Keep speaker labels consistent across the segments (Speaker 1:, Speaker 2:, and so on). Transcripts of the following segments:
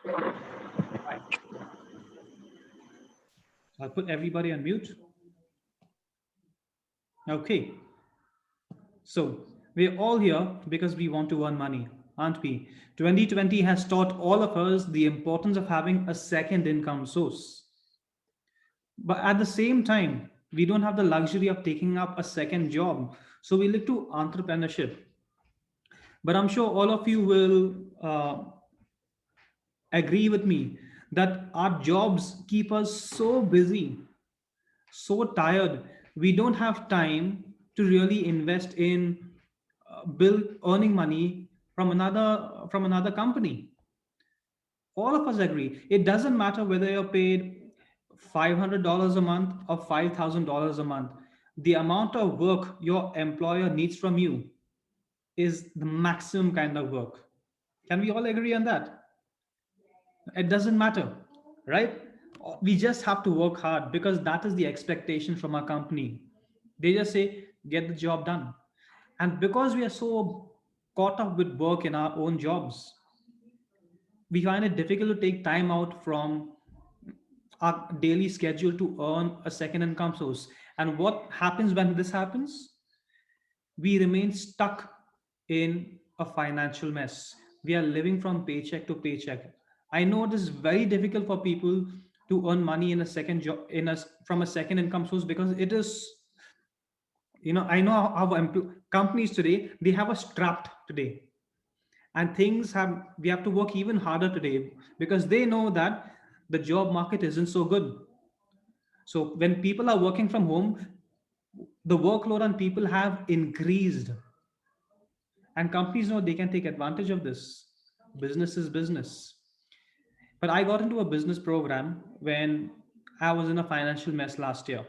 Speaker 1: Right. I'll put everybody on mute. Okay. So we're all here because we want to earn money, aren't we? 2020 has taught all of us the importance of having a second income source. But at the same time, we don't have the luxury of taking up a second job. So we look to entrepreneurship. But I'm sure all of you will agree with me that our jobs keep us so busy, so tired. We don't have time to really invest in build earning money from another company. All of us agree. It doesn't matter whether you're paid $500 a month or $5,000 a month. The amount of work your employer needs from you is the maximum kind of work. Can we all agree on that? It doesn't matter, right? We just have to work hard because that is the expectation from our company. They just say, get the job done. And because we are so caught up with work in our own jobs, we find it difficult to take time out from our daily schedule to earn a second income source. And what happens when this happens? We remain stuck in a financial mess. We are living from paycheck to paycheck. I know it is very difficult for people to earn money in a second job from a second income source because it is, I know how companies today, they have us trapped today, and things have we have to work even harder today because they know that the job market isn't so good. So when people are working from home, the workload on people have increased, and companies know they can take advantage of this. Business is business. But I got into a business program when I was in a financial mess last year.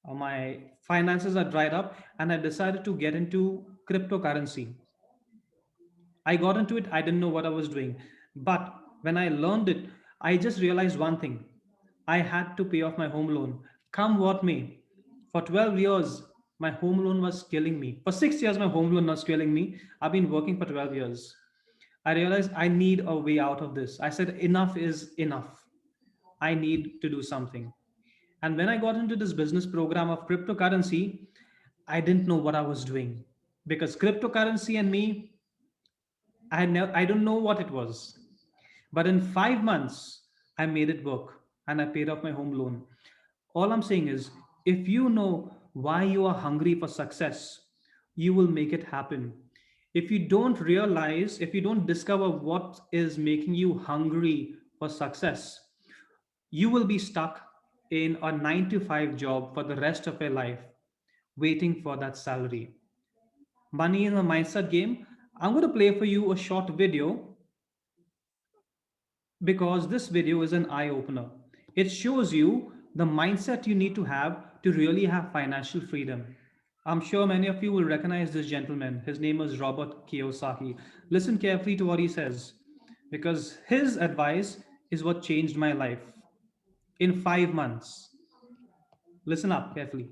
Speaker 1: My finances are dried up, and I decided to get into cryptocurrency. I got into it, I didn't know what I was doing. But when I learned it, I just realized one thing: I had to pay off my home loan, come what may. For 12 years, my home loan was killing me. For 6 years, my home loan was killing me. I've been working for 12 years. I realized I need a way out of this. I said, enough is enough. I need to do something. And when I got into this business program of cryptocurrency, I didn't know what I was doing because cryptocurrency and me, I don't know what it was. But in 5 months, I made it work and I paid off my home loan. All I'm saying is, if you know why you are hungry for success, you will make it happen. If you don't discover what is making you hungry for success, you will be stuck in a 9 to 5 job for the rest of your life, waiting for that salary. Money in a mindset game. I'm going to play for you a short video because this video is an eye opener. It shows you the mindset you need to have to really have financial freedom. I'm sure many of you will recognize this gentleman. His name is Robert Kiyosaki. Listen carefully to what he says because his advice is what changed my life in 5 months. Listen up carefully.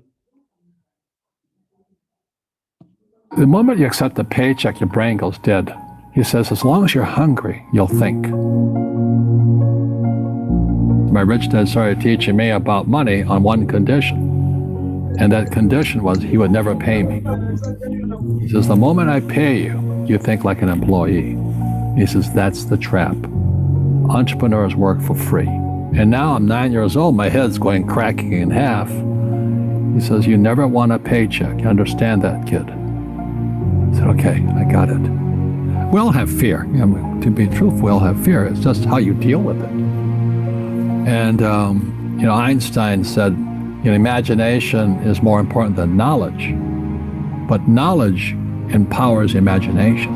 Speaker 2: The moment you accept a paycheck, your brain goes dead. He says, as long as you're hungry, you'll think. My rich dad started teaching me about money on one condition. And that condition was he would never pay me. He says, the moment I pay you, you think like an employee. He says, that's the trap. Entrepreneurs work for free. And now I'm 9 years old, my head's going cracking in half. He says, you never want a paycheck. You understand that, kid? I said, okay, I got it. We all have fear. To be truthful, we all have fear. It's just how you deal with it. And, Einstein said, imagination is more important than knowledge. But knowledge empowers imagination.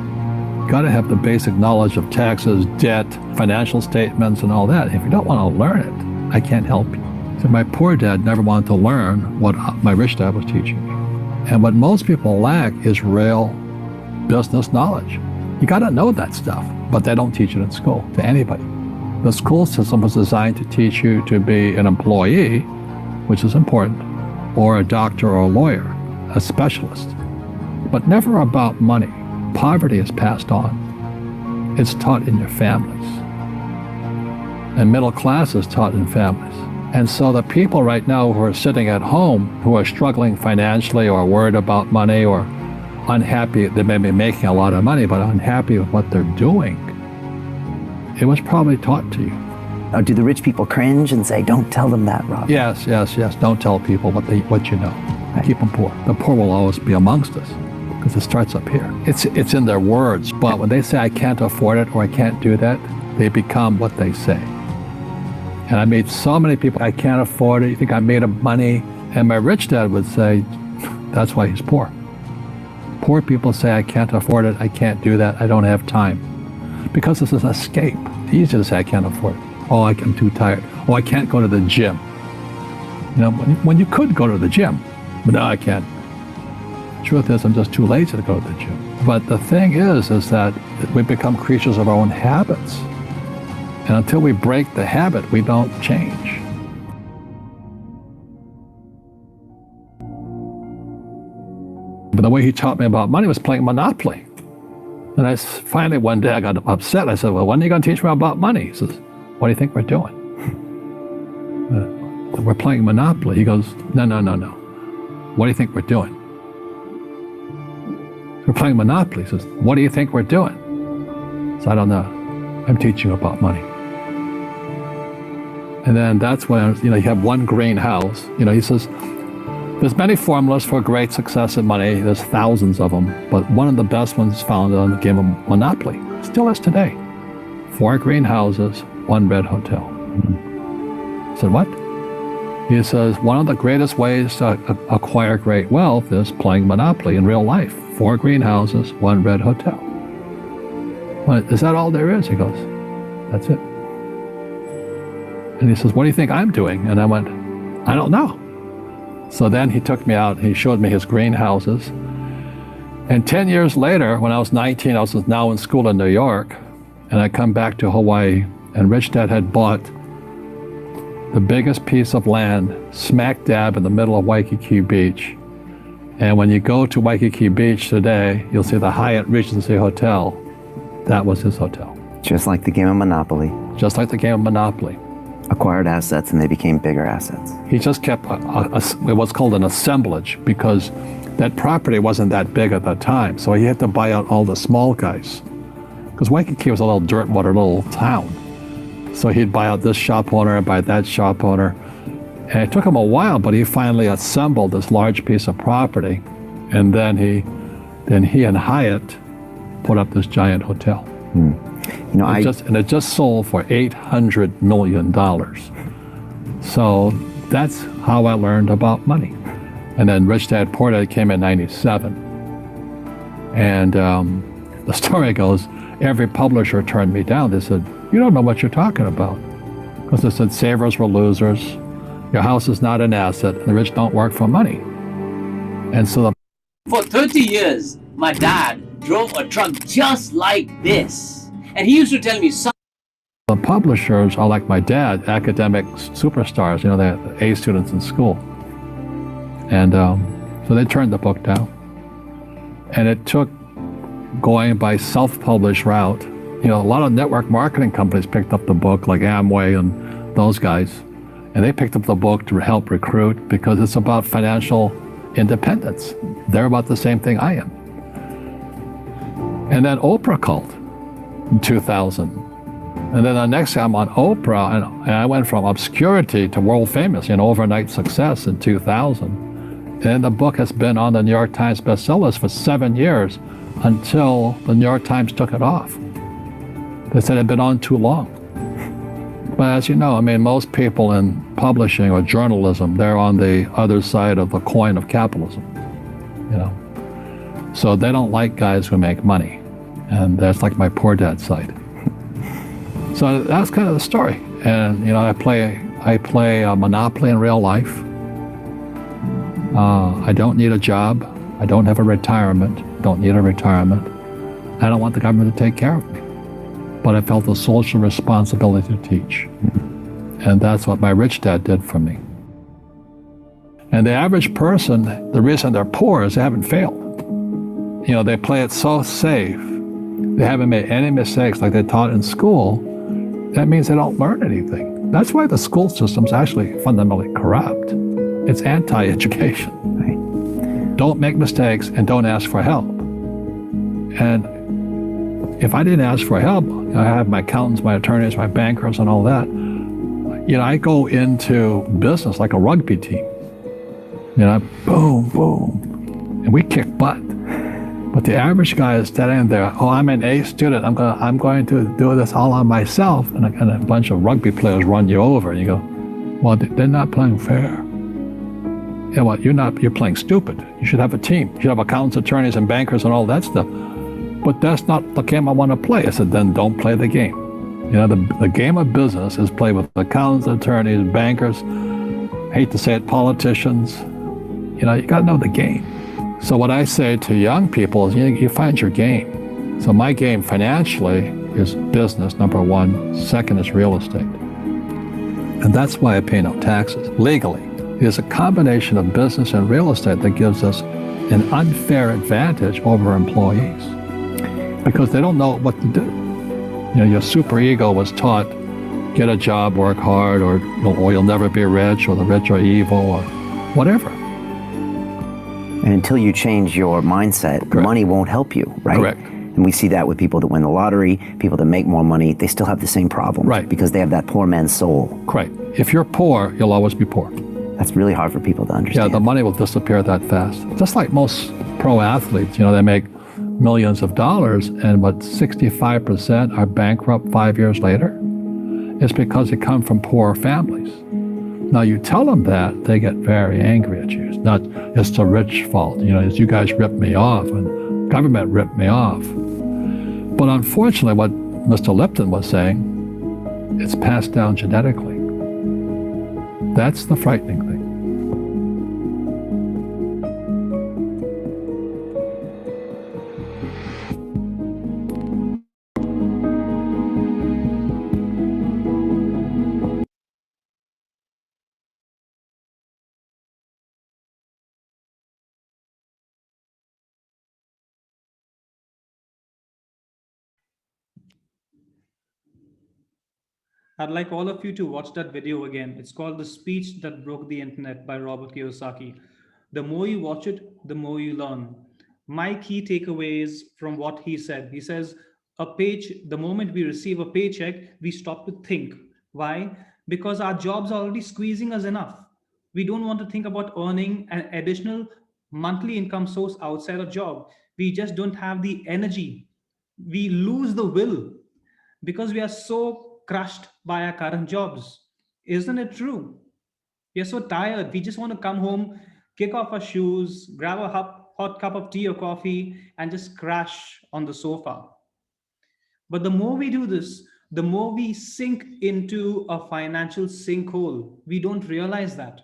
Speaker 2: You got to have the basic knowledge of taxes, debt, financial statements, and all that. If you don't want to learn it, I can't help you. So my poor dad never wanted to learn what my rich dad was teaching me. And what most people lack is real business knowledge. You got to know that stuff, but they don't teach it in school to anybody. The school system was designed to teach you to be an employee, which is important, or a doctor or a lawyer, a specialist, but never about money. Poverty is passed on. It's taught in your families. and middle class is taught in families. And so the people right now who are sitting at home, who are struggling financially or worried about money or unhappy, they may be making a lot of money, but unhappy with what they're doing, it was probably taught to you.
Speaker 3: Do the rich people cringe and say, don't tell them that, Rob?
Speaker 2: Yes. Don't tell people what you know.
Speaker 3: Right.
Speaker 2: Keep them poor. The poor will always be amongst us because it starts up here. It's in their words, but when they say I can't afford it or I can't do that, they become what they say. And I meet so many people, I can't afford it, you think I made of money? And my rich dad would say, that's why he's poor. Poor people say, I can't afford it, I can't do that, I don't have time. Because this is an escape. It's easy to say, I can't afford it. Oh, I'm too tired. Oh, I can't go to the gym. You know, when you could go to the gym, but no, I can't. Truth is, I'm just too lazy to go to the gym. But the thing is that we become creatures of our own habits. And until we break the habit, we don't change. But the way he taught me about money was playing Monopoly. And finally one day I got upset. I said, well, when are you going to teach me about money? He says, what do you think we're doing? We're playing Monopoly. He goes, no. What do you think we're doing? We're playing Monopoly. He says, what do you think we're doing? So I don't know. I'm teaching you about money. And then that's when, you have one green house. He says, there's many formulas for great success in money. There's thousands of them. But one of the best ones found on the game of Monopoly. Still is today. 4 green houses, 1 red hotel. I said, what? He says, one of the greatest ways to acquire great wealth is playing Monopoly in real life. 4 green houses, 1 red hotel. Well, is that all there is? He goes, that's it. And he says, what do you think I'm doing? And I went, I don't know. So then he took me out, he showed me his greenhouses. And 10 years later, when I was 19, I was now in school in New York, and I come back to Hawaii, and Rich Dad had bought the biggest piece of land smack dab in the middle of Waikiki Beach. And when you go to Waikiki Beach today, you'll see the Hyatt Regency Hotel. That was his hotel.
Speaker 3: Just like the game of Monopoly.
Speaker 2: Just like the game of Monopoly.
Speaker 3: Acquired assets and they became bigger assets.
Speaker 2: He just kept what's called an assemblage because that property wasn't that big at the time. So he had to buy out all the small guys. Because Waikiki was a little dirtwater little town. So he'd buy out this shop owner and buy that shop owner. And it took him a while, but he finally assembled this large piece of property. And then he and Hyatt put up this giant hotel. It just sold for $800 million. So that's how I learned about money. And then Rich Dad Poor Dad came in '97. And the story goes, every publisher turned me down. They said, you don't know what you're talking about. Because they said savers were losers, your house is not an asset, and the rich don't work for money. And so
Speaker 4: for 30 years, my dad drove a truck just like this. And he used to tell me, son,
Speaker 2: the publishers are like my dad, academic superstars, they're A students in school. And so they turned the book down. And it took going by self-published route. A lot of network marketing companies picked up the book, like Amway and those guys. And they picked up the book to help recruit because it's about financial independence. They're about the same thing I am. And then Oprah called in 2000. And then the next time I'm on Oprah, and I went from obscurity to world famous, overnight success in 2000. And the book has been on the New York Times bestsellers for 7 years until the New York Times took it off. They said it had been on too long. But as you know, most people in publishing or journalism, they're on the other side of the coin of capitalism, So they don't like guys who make money. And that's like my poor dad's side. So that's kind of the story. And, I play Monopoly in real life. I don't need a job. I don't have a retirement. Don't need a retirement. I don't want the government to take care of me. But I felt a social responsibility to teach. And that's what my rich dad did for me. And the average person, the reason they're poor is they haven't failed. They play it so safe. They haven't made any mistakes like they taught in school. that means they don't learn anything. That's why the school system's actually fundamentally corrupt. It's anti-education.
Speaker 3: Right.
Speaker 2: Don't make mistakes and don't ask for help. And if I didn't ask for help, I have my accountants, my attorneys, my bankers, and all that. I go into business like a rugby team. Boom, boom, and we kick butt. But the average guy is standing there. Oh, I'm an A student. I'm going to do this all on myself. And a bunch of rugby players run you over, and you go, well, they're not playing fair. Yeah, well, you're playing stupid. You should have a team. You should have accountants, attorneys, and bankers, and all that stuff. But that's not the game I want to play. I said, then don't play the game. The game of business is played with accountants, attorneys, bankers, hate to say it, politicians. You got to know the game. So what I say to young people is, you find your game. So my game financially is business, number one. Second is real estate. And that's why I pay no taxes. Legally, it is a combination of business and real estate that gives us an unfair advantage over employees because they don't know what to do. Your super ego was taught, get a job, work hard, or you'll never be rich, or the rich are evil, or whatever.
Speaker 3: And until you change your mindset,
Speaker 2: Correct.
Speaker 3: Money won't help you, right?
Speaker 2: Correct.
Speaker 3: And we see that with people that win the lottery, people that make more money, they still have the same problem.
Speaker 2: Right.
Speaker 3: Because they have that poor man's soul.
Speaker 2: Right. If you're poor, you'll always be poor.
Speaker 3: That's really hard for people to
Speaker 2: Yeah,
Speaker 3: understand.
Speaker 2: the money will disappear that fast. Just like most pro athletes, they make millions of dollars, and 65% are bankrupt 5 years later. It's because they come from poor families. Now you tell them that, they get very angry at you. It's the rich fault. It's you guys ripped me off and government ripped me off. But unfortunately, what Mr. Lipton was saying, it's passed down genetically. That's the frightening thing.
Speaker 1: I'd like all of you to watch that video again. It's called The Speech That Broke the Internet by Robert Kiyosaki. The more you watch it, the more you learn. My key takeaways from what he said. He says, the moment we receive a paycheck, we stop to think. Why? Because our jobs are already squeezing us enough. We don't want to think about earning an additional monthly income source outside a job. We just don't have the energy. We lose the will because we are so crushed by our current jobs. Isn't it true? We are so tired. We just want to come home, kick off our shoes, grab a hot cup of tea or coffee, and just crash on the sofa. But the more we do this, the more we sink into a financial sinkhole. We don't realize that.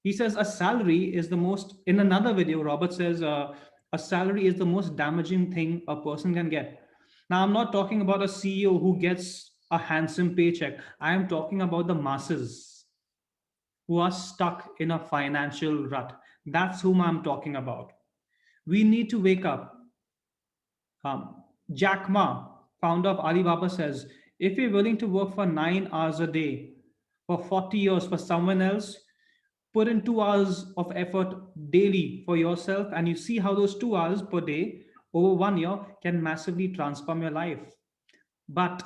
Speaker 1: He says a salary is the most, in another video, Robert says a salary is the most damaging thing a person can get. Now, I'm not talking about a CEO who gets a handsome paycheck. I am talking about the masses who are stuck in a financial rut. That's whom I'm talking about. We need to wake up. Jack Ma, founder of Alibaba, says, if you're willing to work for 9 hours a day for 40 years for someone else, put in 2 hours of effort daily for yourself, and you see how those 2 hours per day over 1 year can massively transform your life. But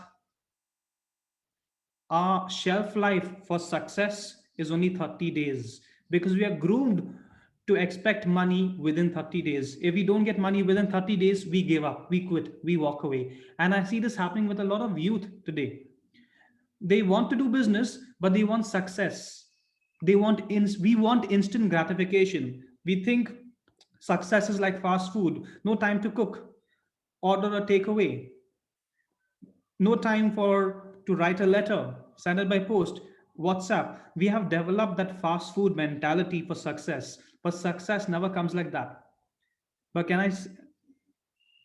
Speaker 1: our shelf life for success is only 30 days because we are groomed to expect money within 30 days. If we don't get money within 30 days, we give up, we quit, we walk away. And I see this happening with a lot of youth today. They want to do business, but they want success. We want instant gratification. We think success is like fast food, no time to cook, order a takeaway, no time to write a letter, send it by post, WhatsApp. We have developed that fast food mentality for success, but success never comes like that. But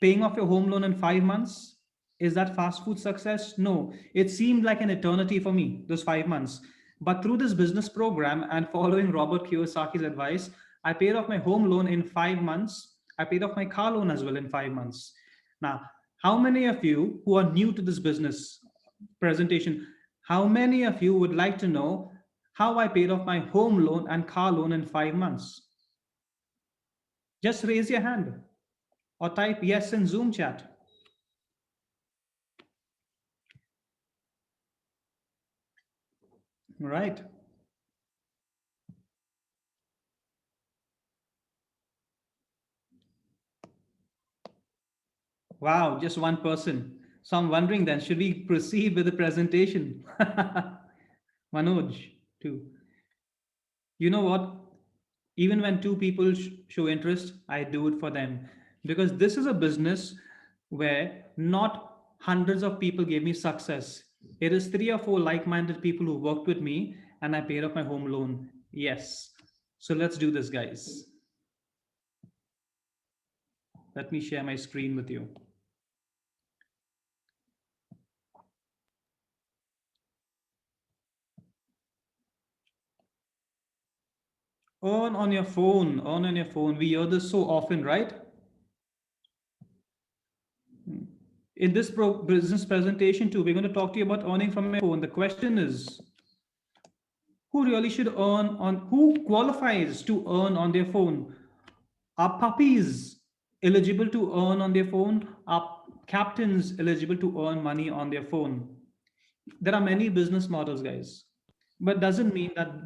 Speaker 1: paying off your home loan in 5 months, is that fast food success? No, it seemed like an eternity for me, those 5 months. But through this business program and following Robert Kiyosaki's advice, I paid off my home loan in 5 months. I paid off my car loan as well in 5 months. Now, how many of you who are new to this business, presentation. How many of you would like to know how I paid off my home loan and car loan in 5 months? Just raise your hand or type yes in Zoom chat. Right. Wow, just one person. So I'm wondering then, should we proceed with the presentation? Manoj, too. You know what? Even when two people show interest, I do it for them. Because this is a business where not hundreds of people gave me success. It is three or four like minded people who worked with me and I paid off my home loan. Yes. So let's do this, guys. Let me share my screen with you. Earn on your phone, earn on your phone. We hear this so often, right? In this business presentation, too, we're going to talk to you about earning from your phone. The question is, who really should earn on, who qualifies to earn on their phone? Are puppies eligible to earn on their phone? Are captains eligible to earn money on their phone? There are many business models, guys, but doesn't mean that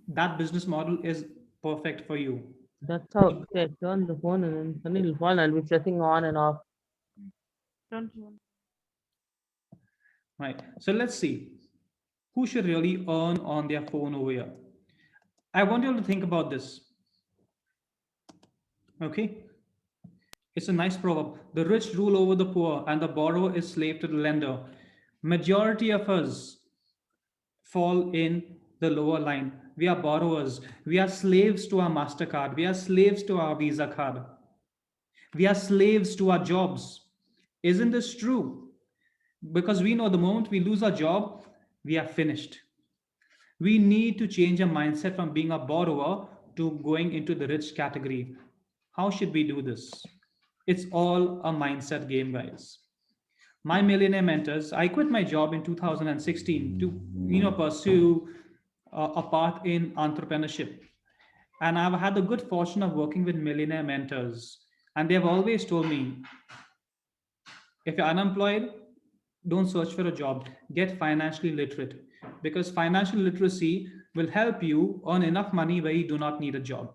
Speaker 1: that business model is perfect for you.
Speaker 5: That's how they turn the phone and then suddenly it'll fall and I'll be pressing on and off. Don't you want-
Speaker 1: Right. So let's see who should really earn on their phone over here. I want you all to think about this. Okay. It's a nice proverb. The rich rule over the poor, and the borrower is slave to the lender. Majority of us fall in the lower line. We are borrowers. We are slaves to our MasterCard. We are slaves to our Visa card. We are slaves to our jobs. Isn't this true? Because we know the moment we lose our job, we are finished. We need to change our mindset from being a borrower to going into the rich category. How should we do this? It's all a mindset game, guys. My millionaire mentors, I quit my job in 2016 to pursue a path in entrepreneurship. And I've had the good fortune of working with millionaire mentors. And they've always told me, if you're unemployed, don't search for a job. Get financially literate because financial literacy will help you earn enough money where you do not need a job.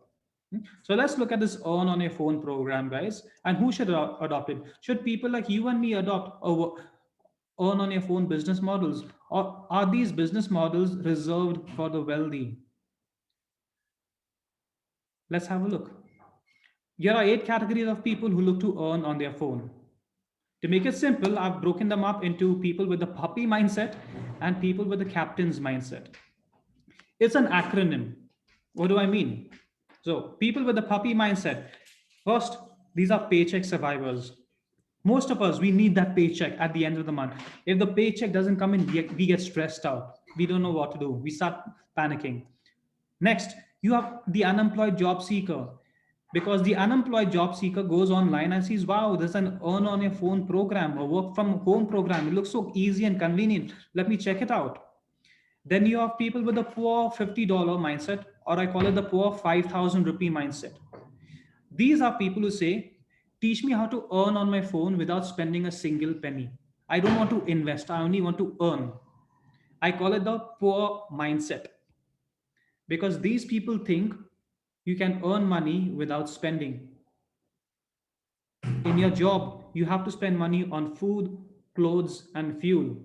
Speaker 1: So let's look at this earn on your phone program, guys. And who should adopt it? Should people like you and me adopt or earn on your phone business models? Or are these business models reserved for the wealthy? Let's have a look. Here are 8 categories of people who look to earn on their phone. To make it simple, I've broken them up into people with the puppy mindset and people with the captain's mindset. It's an acronym. What do I mean? So, people with the puppy mindset. First, these are paycheck survivors. Most of us, we need that paycheck at the end of the month. If the paycheck doesn't come in, we get stressed out. We don't know what to do. We start panicking. Next, you have the unemployed job seeker because the unemployed job seeker goes online and sees, wow, there's an earn on your phone program or work from home program. It looks so easy and convenient. Let me check it out. Then you have people with the poor $50 mindset, or I call it the poor 5,000 rupee mindset. These are people who say, teach me how to earn on my phone without spending a single penny. I don't want to invest, I only want to earn. I call it the poor mindset because these people think you can earn money without spending. In your job, you have to spend money on food, clothes, and fuel.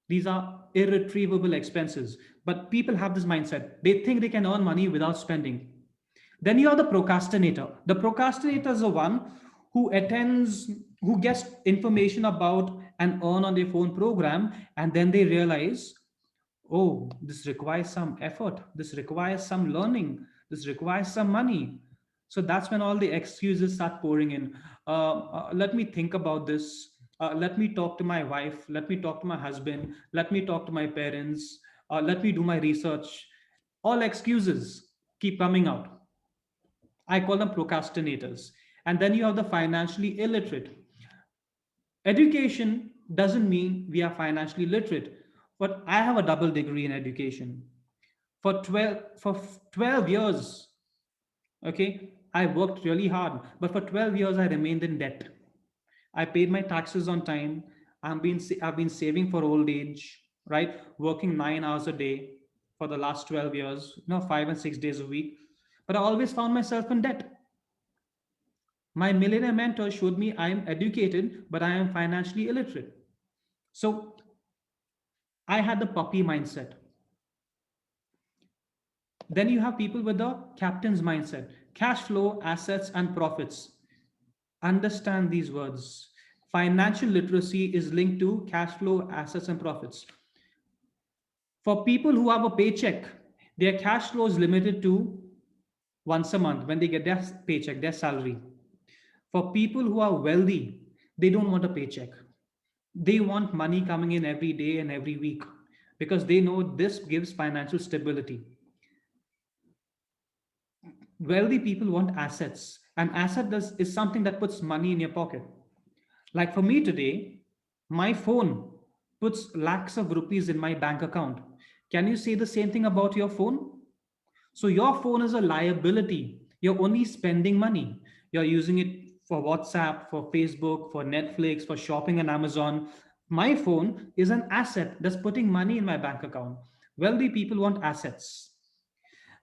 Speaker 1: These are irretrievable expenses. But people have this mindset. They think they can earn money without spending. Then you are the procrastinator. The procrastinator is the one who attends, who gets information about an earn on their phone program, and then they realize, oh, this requires some effort, this requires some learning, this requires some money. So that's when all the excuses start pouring in. Let me think about this. Let me talk to my wife. Let me talk to my husband. Let me talk to my parents. Let me do my research. All excuses keep coming out. I call them procrastinators. And then you have the financially illiterate. Education doesn't mean we are financially literate. But I have a double degree in education. For 12 years, okay, I worked really hard, but for 12 years I remained in debt. I paid my taxes on time. I've been saving for old age, right? Working 9 hours a day for the last 12 years, 5 and 6 days a week. But I always found myself in debt. My millionaire mentor showed me I am educated, but I am financially illiterate. So I had the puppy mindset. Then you have people with the captain's mindset: cash flow, assets, and profits. Understand these words. Financial literacy is linked to cash flow, assets, and profits. For people who have a paycheck, their cash flow is limited to once a month when they get their paycheck, their salary. For people who are wealthy, they don't want a paycheck. They want money coming in every day and every week because they know this gives financial stability. Wealthy people want assets. An is something that puts money in your pocket. Like for me today, my phone puts lakhs of rupees in my bank account. Can you say the same thing about your phone? So your phone is a liability. You're only spending money. You're using it for WhatsApp, for Facebook, for Netflix, for shopping on Amazon. My phone is an asset that's putting money in my bank account. Wealthy people want assets.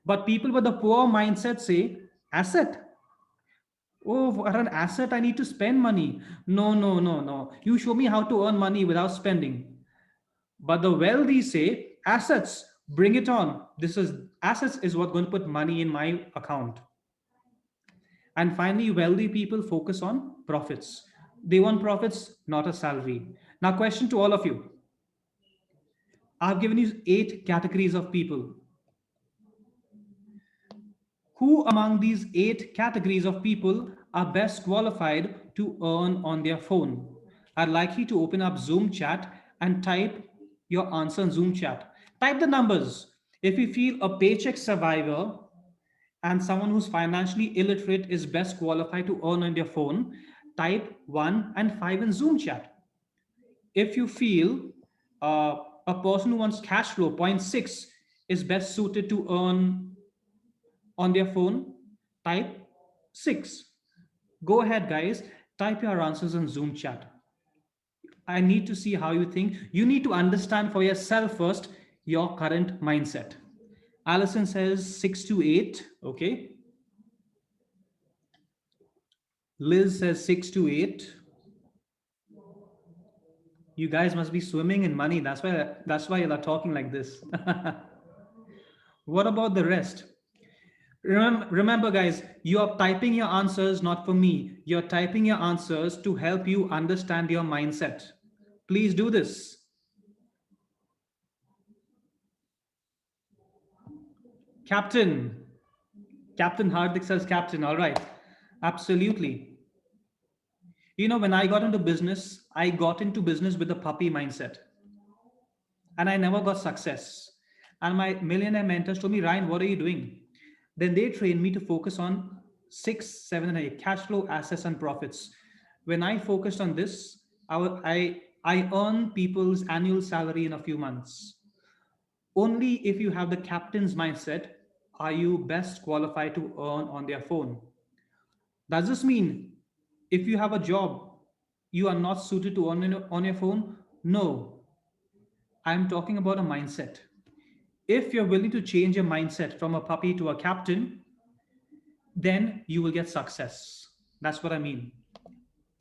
Speaker 1: But people with a poor mindset say, asset. Oh, for an asset, I need to spend money. No, no, no, no. You show me how to earn money without spending. But the wealthy say, assets, bring it on. This is assets is what going to put money in my account. And finally, wealthy people focus on profits. They want profits, not a salary. Now, question to all of you. I've given you 8 categories of people. Who among these 8 categories of people are best qualified to earn on their phone? I'd like you to open up Zoom chat and type your answer in Zoom chat. Type the numbers. If you feel a paycheck survivor and someone who's financially illiterate is best qualified to earn on their phone, type 1 and 5 in Zoom chat. If you feel a person who wants cash flow, point 6, is best suited to earn on their phone, type 6. Go ahead, guys. Type your answers in Zoom chat. I need to see how you think. You need to understand for yourself first your current mindset. Allison says 6 to 8. Okay. Liz says 6 to 8. You guys must be swimming in money. That's why you're talking like this. What about the rest? Remember, guys, you are typing your answers not for me. You're typing your answers to help you understand your mindset. Please do this. Captain. Captain Hardik says captain. All right. Absolutely. When I got into business with a puppy mindset and I never got success. And my millionaire mentors told me, Ryan, what are you doing? Then they trained me to focus on 6, 7, and 8: cash flow, assets, and profits. When I focused on this, I earn people's annual salary in a few months. Only if you have the captain's mindset are you best qualified to earn on their phone. Does this mean if you have a job, you are not suited to earn on your phone? No, I'm talking about a mindset. If you're willing to change your mindset from a puppy to a captain, then you will get success. That's what I mean.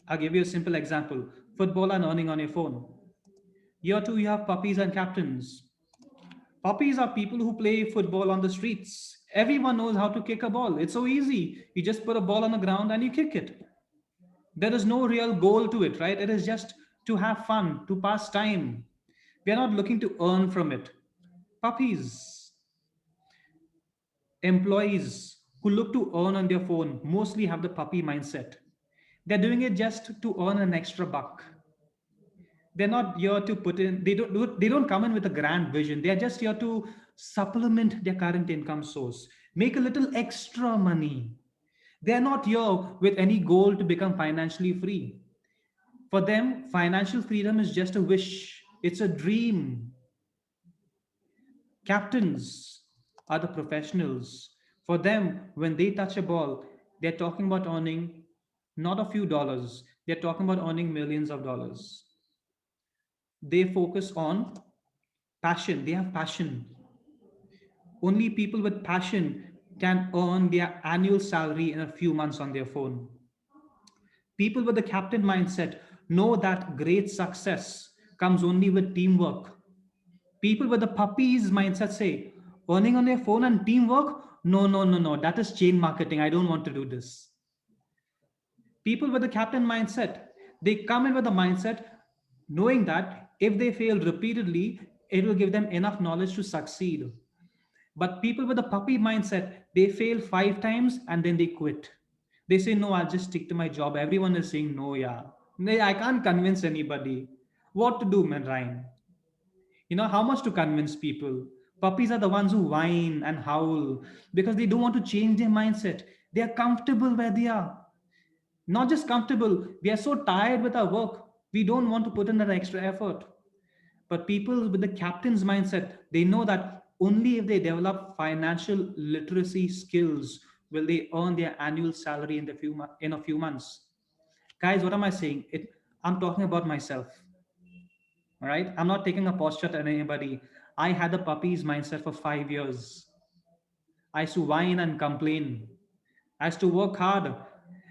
Speaker 1: I'll give you a simple example: football and earning on your phone. Year two, you have puppies and captains. Puppies are people who play football on the streets. Everyone knows how to kick a ball. It's so easy. You just put a ball on the ground and you kick it. There is no real goal to it, right? It is just to have fun, to pass time. We are not looking to earn from it. Puppies, employees who look to earn on their phone mostly have the puppy mindset. They're doing it just to earn an extra buck. They're not here to put in, they don't come in with a grand vision. They're just here to supplement their current income source, make a little extra money. They're not here with any goal to become financially free. For them, financial freedom is just a wish, it's a dream. Captains are the professionals. For them, when they touch a ball, they're talking about earning not a few dollars, they're talking about earning millions of dollars. They focus on passion, they have passion. Only people with passion can earn their annual salary in a few months on their phone. People with the captain mindset know that great success comes only with teamwork. People with the puppies mindset say, earning on their phone and teamwork? No, no, no, no. That is chain marketing. I don't want to do this. People with the captain mindset, they come in with the mindset knowing that if they fail repeatedly, it will give them enough knowledge to succeed. But people with a puppy mindset, they fail 5 times and then they quit. They say, no, I'll just stick to my job. Everyone is saying, no, yeah. I can't convince anybody. What to do, man, Ryan? How much to convince people? Puppies are the ones who whine and howl because they don't want to change their mindset. They are comfortable where they are. Not just comfortable, we are so tired with our work. We don't want to put in that extra effort. But people with the captain's mindset, they know that only if they develop financial literacy skills will they earn their annual salary in a few months. Guys, what am I saying? I'm talking about myself. All right, I'm not taking a posture at anybody. I had a puppy's mindset for 5 years. I used to whine and complain. I used to work hard,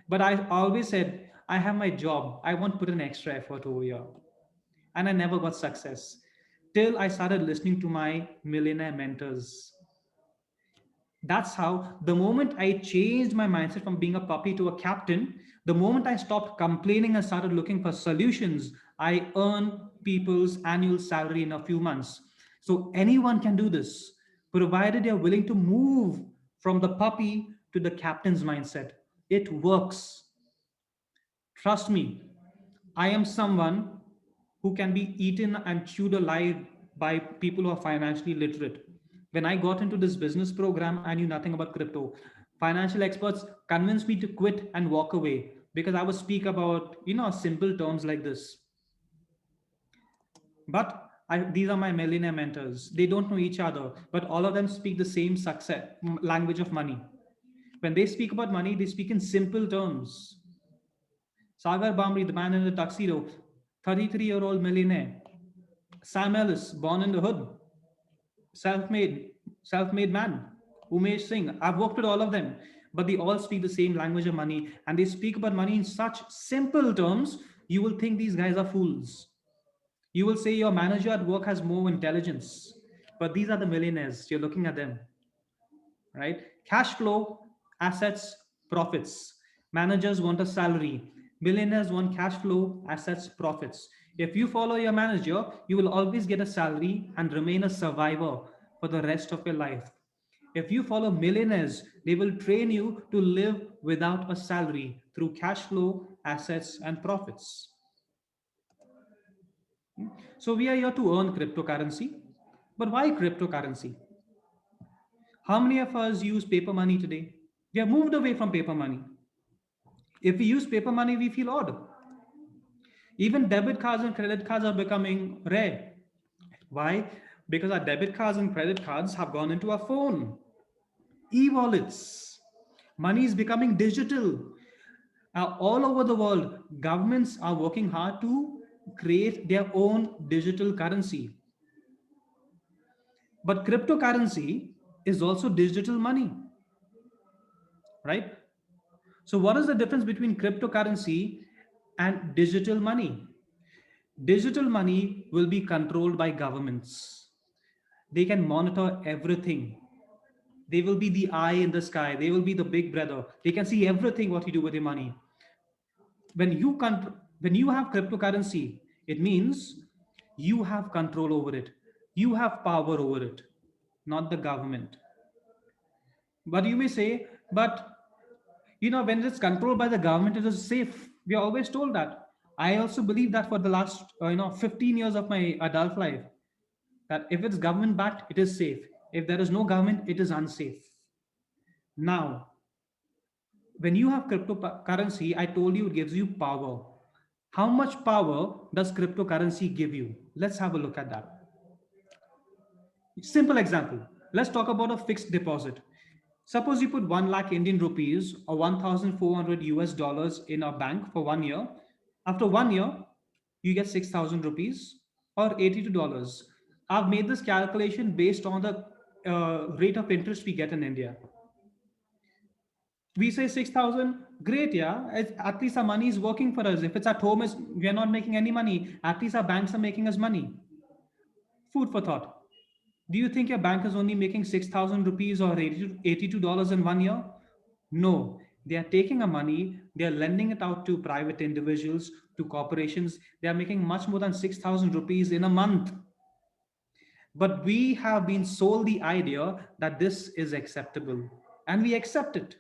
Speaker 1: but I always said, I have my job. I won't put an extra effort over here. And I never got success till I started listening to my millionaire mentors. That's how the moment I changed my mindset from being a puppy to a captain, the moment I stopped complaining and started looking for solutions, I earn people's annual salary in a few months. So anyone can do this, provided you're willing to move from the puppy to the captain's mindset. It works. Trust me, I am someone who can be eaten and chewed alive by people who are financially literate. When I got into this business program, I knew nothing about crypto. Financial experts convinced me to quit and walk away because I would speak about, simple terms like this. But these are my millionaire mentors. They don't know each other, but all of them speak the same success language of money. When they speak about money, they speak in simple terms. Sagar Bamri, the man in the tuxedo, 33-year-old millionaire. Sam Ellis, born in the hood, self-made, self-made man. Umesh Singh, I've worked with all of them, but they all speak the same language of money, and they speak about money in such simple terms, you will think these guys are fools. You will say your manager at work has more intelligence, but these are the millionaires. You're looking at them, right? Cash flow, assets, profits. Managers want a salary. Millionaires want cash flow, assets, profits. If you follow your manager, you will always get a salary and remain a survivor for the rest of your life. If you follow millionaires, they will train you to live without a salary through cash flow, assets, and profits. So we are here to earn cryptocurrency. But why cryptocurrency? How many of us use paper money today? We have moved away from paper money. If we use paper money, we feel odd. Even debit cards and credit cards are becoming rare. Why? Because our debit cards and credit cards have gone into our phone. E-wallets. Money is becoming digital. All over the world, governments are working hard to create their own digital currency. But cryptocurrency is also digital money, right? So, what is the difference between cryptocurrency and digital money? Digital money will be controlled by governments. They can monitor everything. They will be the eye in the sky. They will be the big brother. They can see everything what you do with your money. When you have cryptocurrency, it means you have control over it. You have power over it, not the government. But you may say, but when it's controlled by the government, it is safe. We are always told that. I also believe that for the last 15 years of my adult life, that if it's government backed, it is safe. If there is no government, it is unsafe. Now, when you have cryptocurrency, I told you it gives you power. How much power does cryptocurrency give you? Let's have a look at that. Simple example. Let's talk about a fixed deposit. Suppose you put 1 lakh Indian rupees or 1,400 US dollars in a bank for 1 year. After 1 year, you get 6,000 rupees or $82. I've made this calculation based on the rate of interest we get in India. We say 6,000, great, yeah. At least our money is working for us. If it's at home, we are not making any money. At least our banks are making us money. Food for thought. Do you think your bank is only making 6,000 rupees or $82 in 1 year? No, they are taking our money, they are lending it out to private individuals, to corporations. They are making much more than 6,000 rupees in a month. But we have been sold the idea that this is acceptable and we accept it.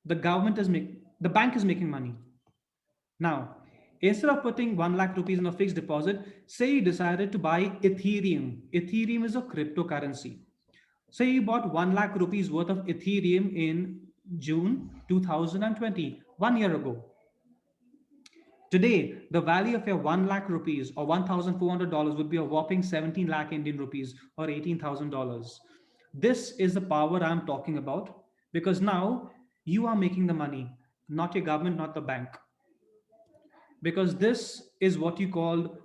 Speaker 1: The bank is making money. Now, instead of putting 1 lakh rupees in a fixed deposit, say you decided to buy Ethereum. Ethereum is a cryptocurrency. Say you bought 1 lakh rupees worth of Ethereum in June 2020, 1 year ago. Today, the value of your 1 lakh rupees or $1,400 would be a whopping 17 lakh Indian rupees or $18,000. This is the power I'm talking about, because now you are making the money, not your government, not the bank. Because this is what you call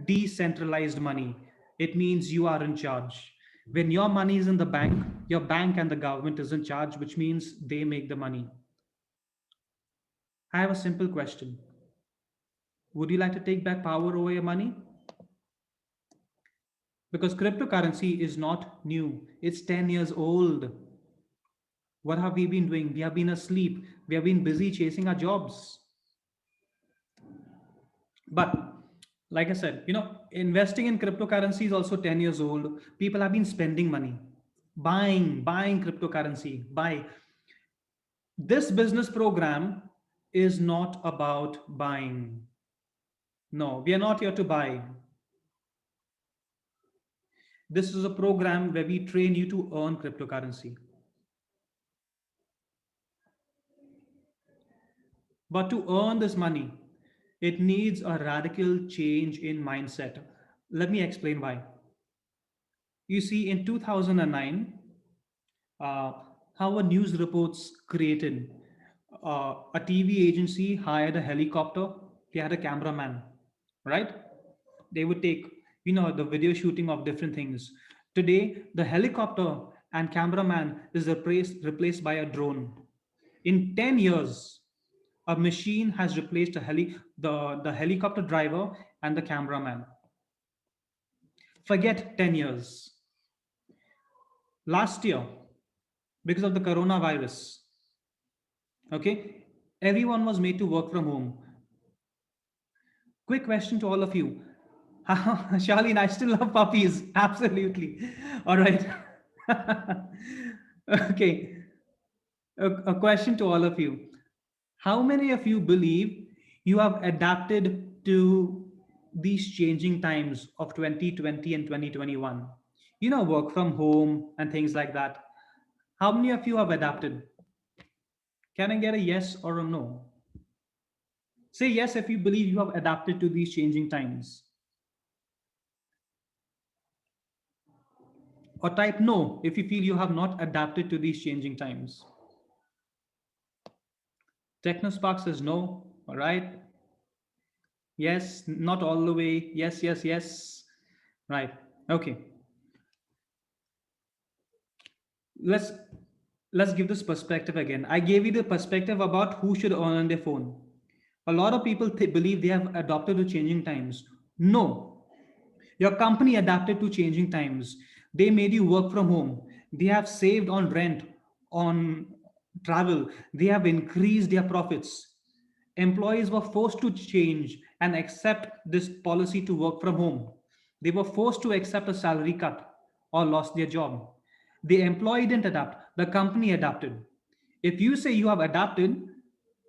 Speaker 1: decentralized money. It means you are in charge. When your money is in the bank, your bank and the government is in charge, which means they make the money. I have a simple question. Would you like to take back power over your money? Because cryptocurrency is not new. It's 10 years old. What have we been doing? We have been asleep. We have been busy chasing our jobs. But like I said, investing in cryptocurrency is also 10 years old. People have been spending money, buying cryptocurrency. This business program is not about buying. No, we are not here to buy. This is a program where we train you to earn cryptocurrency. But to earn this money, it needs a radical change in mindset. Let me explain why. You see, in 2009, how a news reports created, a TV agency hired a helicopter, they had a cameraman, right? They would take, the video shooting of different things. Today, the helicopter and cameraman is replaced by a drone. In 10 years, a machine has replaced the helicopter driver and the cameraman. Forget 10 years. Last year, because of the coronavirus, okay, everyone was made to work from home. Quick question to all of you. Charlene, I still love puppies. Absolutely. All right. Okay. A question to all of you. How many of you believe you have adapted to these changing times of 2020 and 2021? Work from home and things like that. How many of you have adapted? Can I get a yes or a no? Say yes if you believe you have adapted to these changing times. Or type no if you feel you have not adapted to these changing times. TechnoSpark says no. All right. Yes, not all the way. Yes, yes, yes. Right. Okay. Let's give this perspective again. I gave you the perspective about who should earn on their phone. A lot of people believe they have adapted to changing times. No. Your company adapted to changing times. They made you work from home. They have saved on rent, on travel. They have increased their profits. Employees were forced to change and accept this policy to work from home. They were forced to accept a salary cut or lost their job. The employee didn't adapt, the company adapted. If you say you have adapted,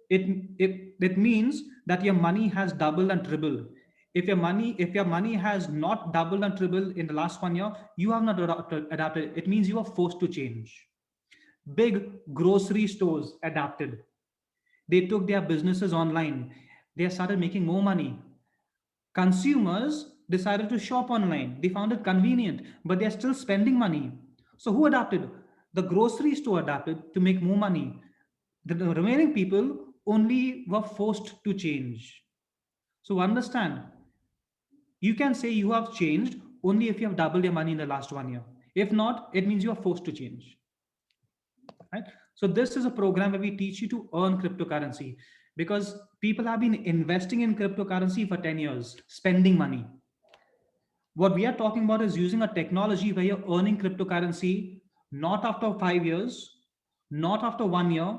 Speaker 1: it means that your money has doubled and tripled. If your money has not doubled and tripled in the last 1 year, you have not adapted. It means you are forced to change. Big grocery stores adapted. They took their businesses online. They started making more money. Consumers decided to shop online. They found it convenient, but they're still spending money. So who adapted? The grocery store adapted to make more money. The remaining people only were forced to change. So understand, you can say you have changed only if you have doubled your money in the last 1 year. If not, it means you are forced to change. Right? So this is a program where we teach you to earn cryptocurrency because people have been investing in cryptocurrency for 10 years, spending money. What we are talking about is using a technology where you're earning cryptocurrency not after 5 years, not after 1 year,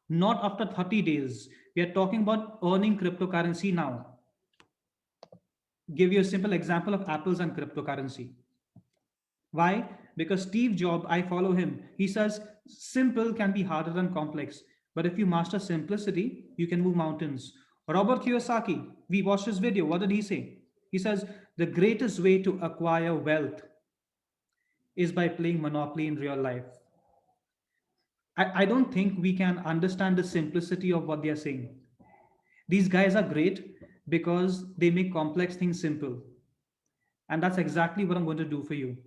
Speaker 1: not after 30 days. We are talking about earning cryptocurrency now. Give you a simple example of apples and cryptocurrency. Why? Because Steve Jobs, I follow him. He says simple can be harder than complex, but if you master simplicity, you can move mountains. Robert Kiyosaki, we watched his video. What did he say? He says the greatest way to acquire wealth is by playing Monopoly in real life. I don't think we can understand the simplicity of what they are saying. These guys are great because they make complex things simple. And that's exactly what I'm going to do for you.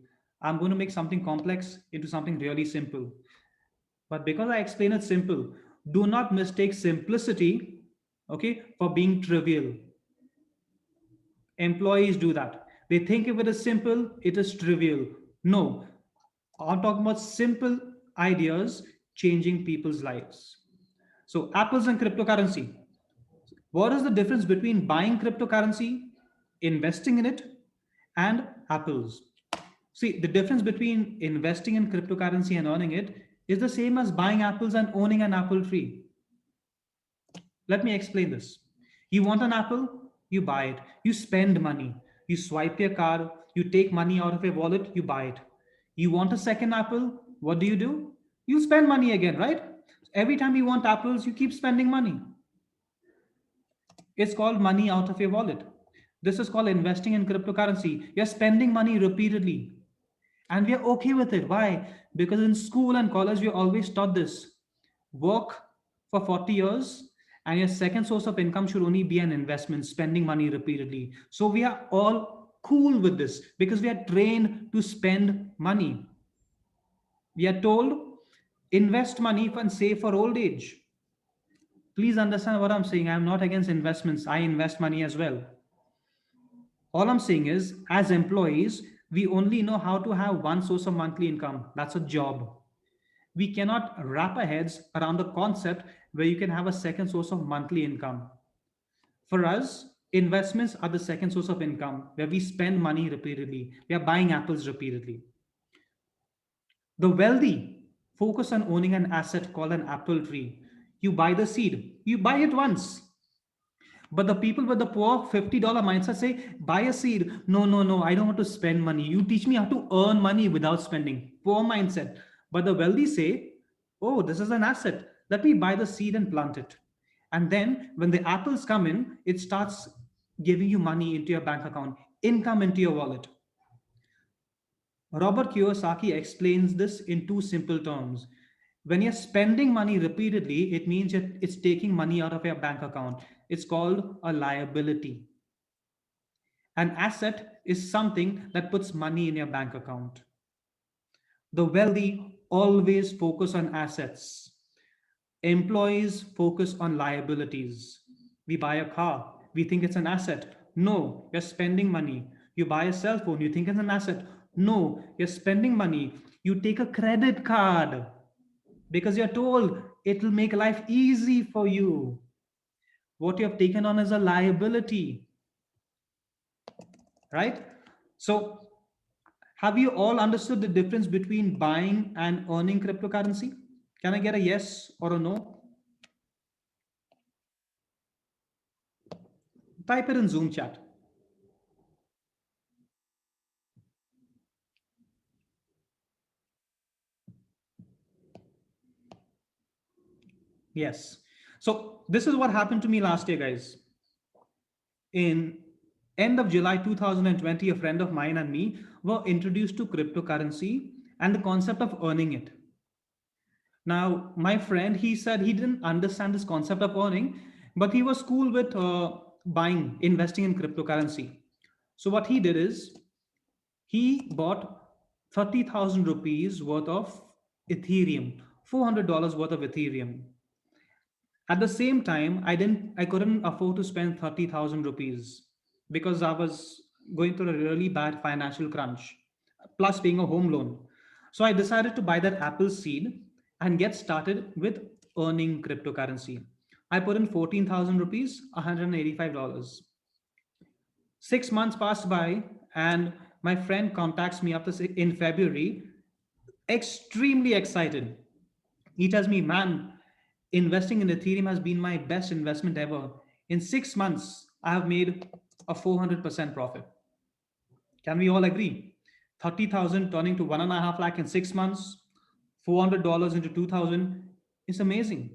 Speaker 1: I'm going to make something complex into something really simple. But because I explain it simple, do not mistake simplicity, okay, for being trivial. Employees do that. They think if it is simple, it is trivial. No, I'm talking about simple ideas changing people's lives. So, apples and cryptocurrency. What is the difference between buying cryptocurrency, investing in it, and apples? See, the difference between investing in cryptocurrency and earning it is the same as buying apples and owning an apple tree. Let me explain this. You want an apple, you buy it. You spend money. You swipe your card, you take money out of your wallet, you buy it. You want a second apple, what do? You spend money again, right? Every time you want apples, you keep spending money. It's called money out of your wallet. This is called investing in cryptocurrency. You're spending money repeatedly. And we are okay with it. Why? Because in school and college, we are always taught this. Work for 40 years, and your second source of income should only be an investment, spending money repeatedly. So we are all cool with this because we are trained to spend money. We are told invest money and save for old age. Please understand what I'm saying. I'm not against investments. I invest money as well. All I'm saying is, as employees, we only know how to have one source of monthly income. That's a job. We cannot wrap our heads around the concept where you can have a second source of monthly income. For us, investments are the second source of income where we spend money repeatedly. We are buying apples repeatedly. The wealthy focus on owning an asset called an apple tree. You buy the seed, you buy it once. But the people with the poor $50 mindset say, buy a seed. No, no, no, I don't want to spend money. You teach me how to earn money without spending. Poor mindset. But the wealthy say, oh, this is an asset. Let me buy the seed and plant it. And then when the apples come in, it starts giving you money into your bank account, income into your wallet. Robert Kiyosaki explains this in two simple terms. When you're spending money repeatedly, it means it's taking money out of your bank account. It's called a liability. An asset is something that puts money in your bank account. The wealthy always focus on assets. Employees focus on liabilities. We buy a car, we think it's an asset. No, you're spending money. You buy a cell phone, you think it's an asset. No, you're spending money. You take a credit card because you're told it will make life easy for you. What you have taken on is a liability, right? So, have you all understood the difference between buying and earning cryptocurrency? Can I get a yes or a no? Type it in Zoom chat. Yes. So this is what happened to me last year, guys. In end of July 2020, a friend of mine and me were introduced to cryptocurrency and the concept of earning it. Now, my friend, he said he didn't understand this concept of earning, but he was cool with buying, investing in cryptocurrency. So, what he did is he bought 30,000 rupees worth of Ethereum, $400 worth of Ethereum. At the same time, I couldn't afford to spend 30,000 rupees because I was going through a really bad financial crunch, plus paying a home loan. So I decided to buy that Apple seed and get started with earning cryptocurrency. I put in 14,000 rupees, $185. 6 months passed by, and my friend contacts me after in February, extremely excited. He tells me, man, investing in Ethereum has been my best investment ever. In 6 months, I have made a 400% profit. Can we all agree? 30,000 turning to 1.5 lakh in 6 months, $400 into 2,000 is amazing.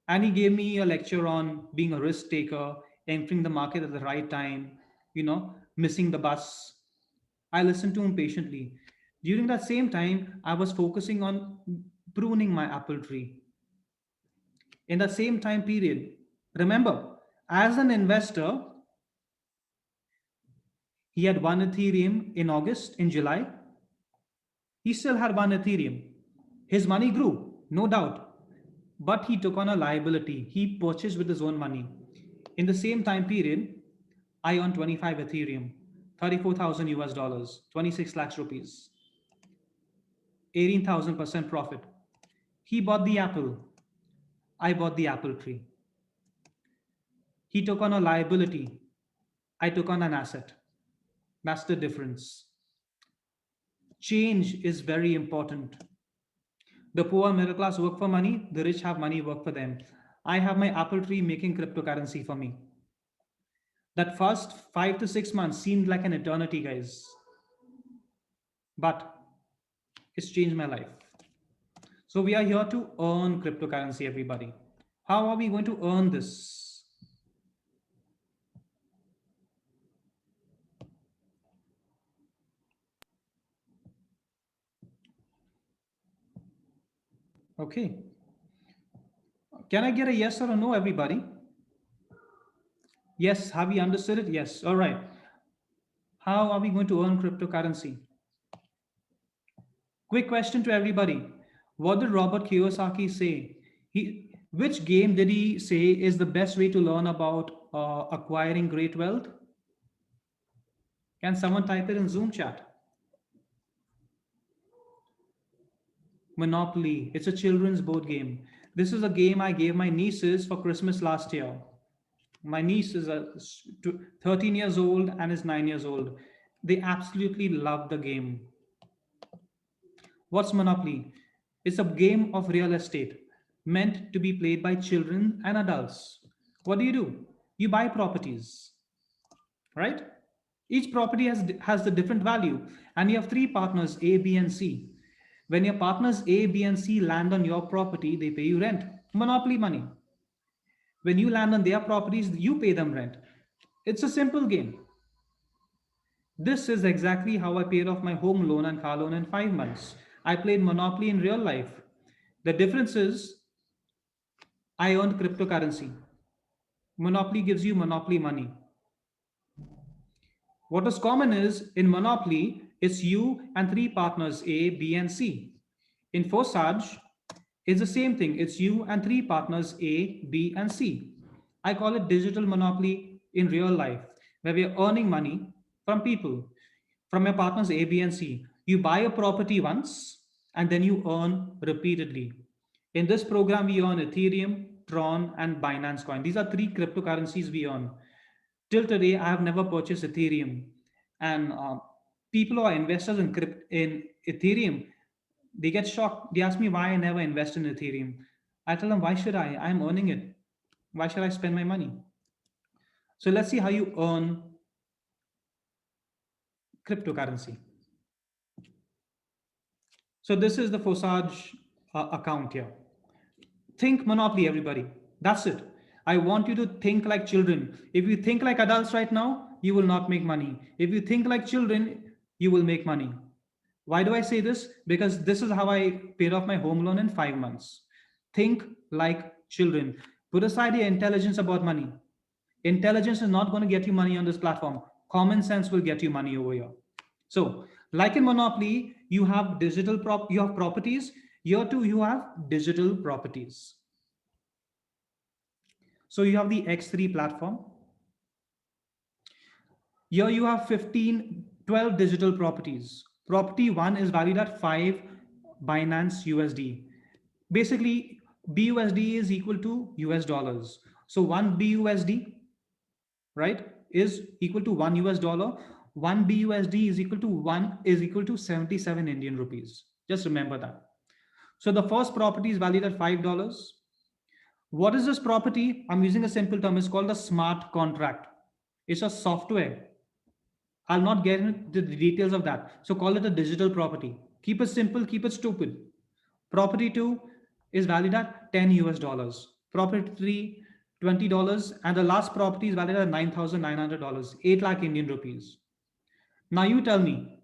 Speaker 1: And he gave me a lecture on being a risk taker, entering the market at the right time, missing the bus. I listened to him patiently. During that same time, I was focusing on pruning my apple tree. In the same time period, remember, as an investor, he had one Ethereum in August, in July. He still had one Ethereum. His money grew, no doubt, but he took on a liability. He purchased with his own money. In the same time period, I own 25 Ethereum, 34,000 US dollars, 26 lakhs rupees, 18,000% profit. He bought the apple. I bought the apple tree. He took on a liability. I took on an asset. That's the difference. Change is very important. The poor middle class work for money, the rich have money work for them. I have my apple tree making cryptocurrency for me. That first 5 to 6 months seemed like an eternity, guys. But it's changed my life. So we are here to earn cryptocurrency, everybody. How are we going to earn this? Okay. Can I get a yes or a no, everybody? Yes, have you understood it? Yes. All right. How are we going to earn cryptocurrency? Quick question to everybody. What did Robert Kiyosaki say? Which game did he say is the best way to learn about acquiring great wealth? Can someone type it in Zoom chat? Monopoly. It's a children's board game. This is a game I gave my nieces for Christmas last year. My niece is 13 years old and is 9 years old. They absolutely love the game. What's Monopoly? It's a game of real estate meant to be played by children and adults. What do? You buy properties, right? Each property has the different value, and you have three partners, A, B, and C. When your partners A, B, and C land on your property, they pay you rent, monopoly money. When you land on their properties, you pay them rent. It's a simple game. This is exactly how I paid off my home loan and car loan in 5 months. I played Monopoly in real life. The difference is I earned cryptocurrency. Monopoly gives you monopoly money. What is common is in Monopoly, it's you and three partners A, B, and C. In Forsage, it's the same thing. It's you and three partners A, B, and C. I call it digital monopoly in real life, where we are earning money from people, from your partners A, B, and C. You buy a property once and then you earn repeatedly. In this program, we earn Ethereum, Tron, and Binance Coin. These are three cryptocurrencies we earn. Till today, I have never purchased Ethereum. And people who are investors in Ethereum, they get shocked. They ask me why I never invest in Ethereum. I tell them, why should I? I'm earning it. Why should I spend my money? So let's see how you earn cryptocurrency. So this is the Forsage account here. Think Monopoly, everybody. That's it. I want you to think like children. If you think like adults right now, you will not make money. If you think like children, you will make money. Why do I say this? Because this is how I paid off my home loan in 5 months. Think like children. Put aside your intelligence about money. Intelligence is not going to get you money on this platform. Common sense will get you money over here. So, like in Monopoly, you have you have properties. Here too, you have digital properties. So you have the X3 platform. Here you have 12 digital properties. Property 1 is valued at 5 Binance USD. Basically, BUSD is equal to US dollars. So 1 BUSD, right, is equal to 1 US dollar. 1 BUSD is equal to 77 Indian rupees. Just remember that. So the first property is valued at $5. What is this property? I'm using a simple term. It's called a smart contract. It's a software. I'll not get into the details of that. So call it a digital property. Keep it simple, keep it stupid. Property 2 is valued at 10 US dollars. Property 3, $20. And the last property is valued at $9,900, 8 lakh Indian rupees. Now you tell me,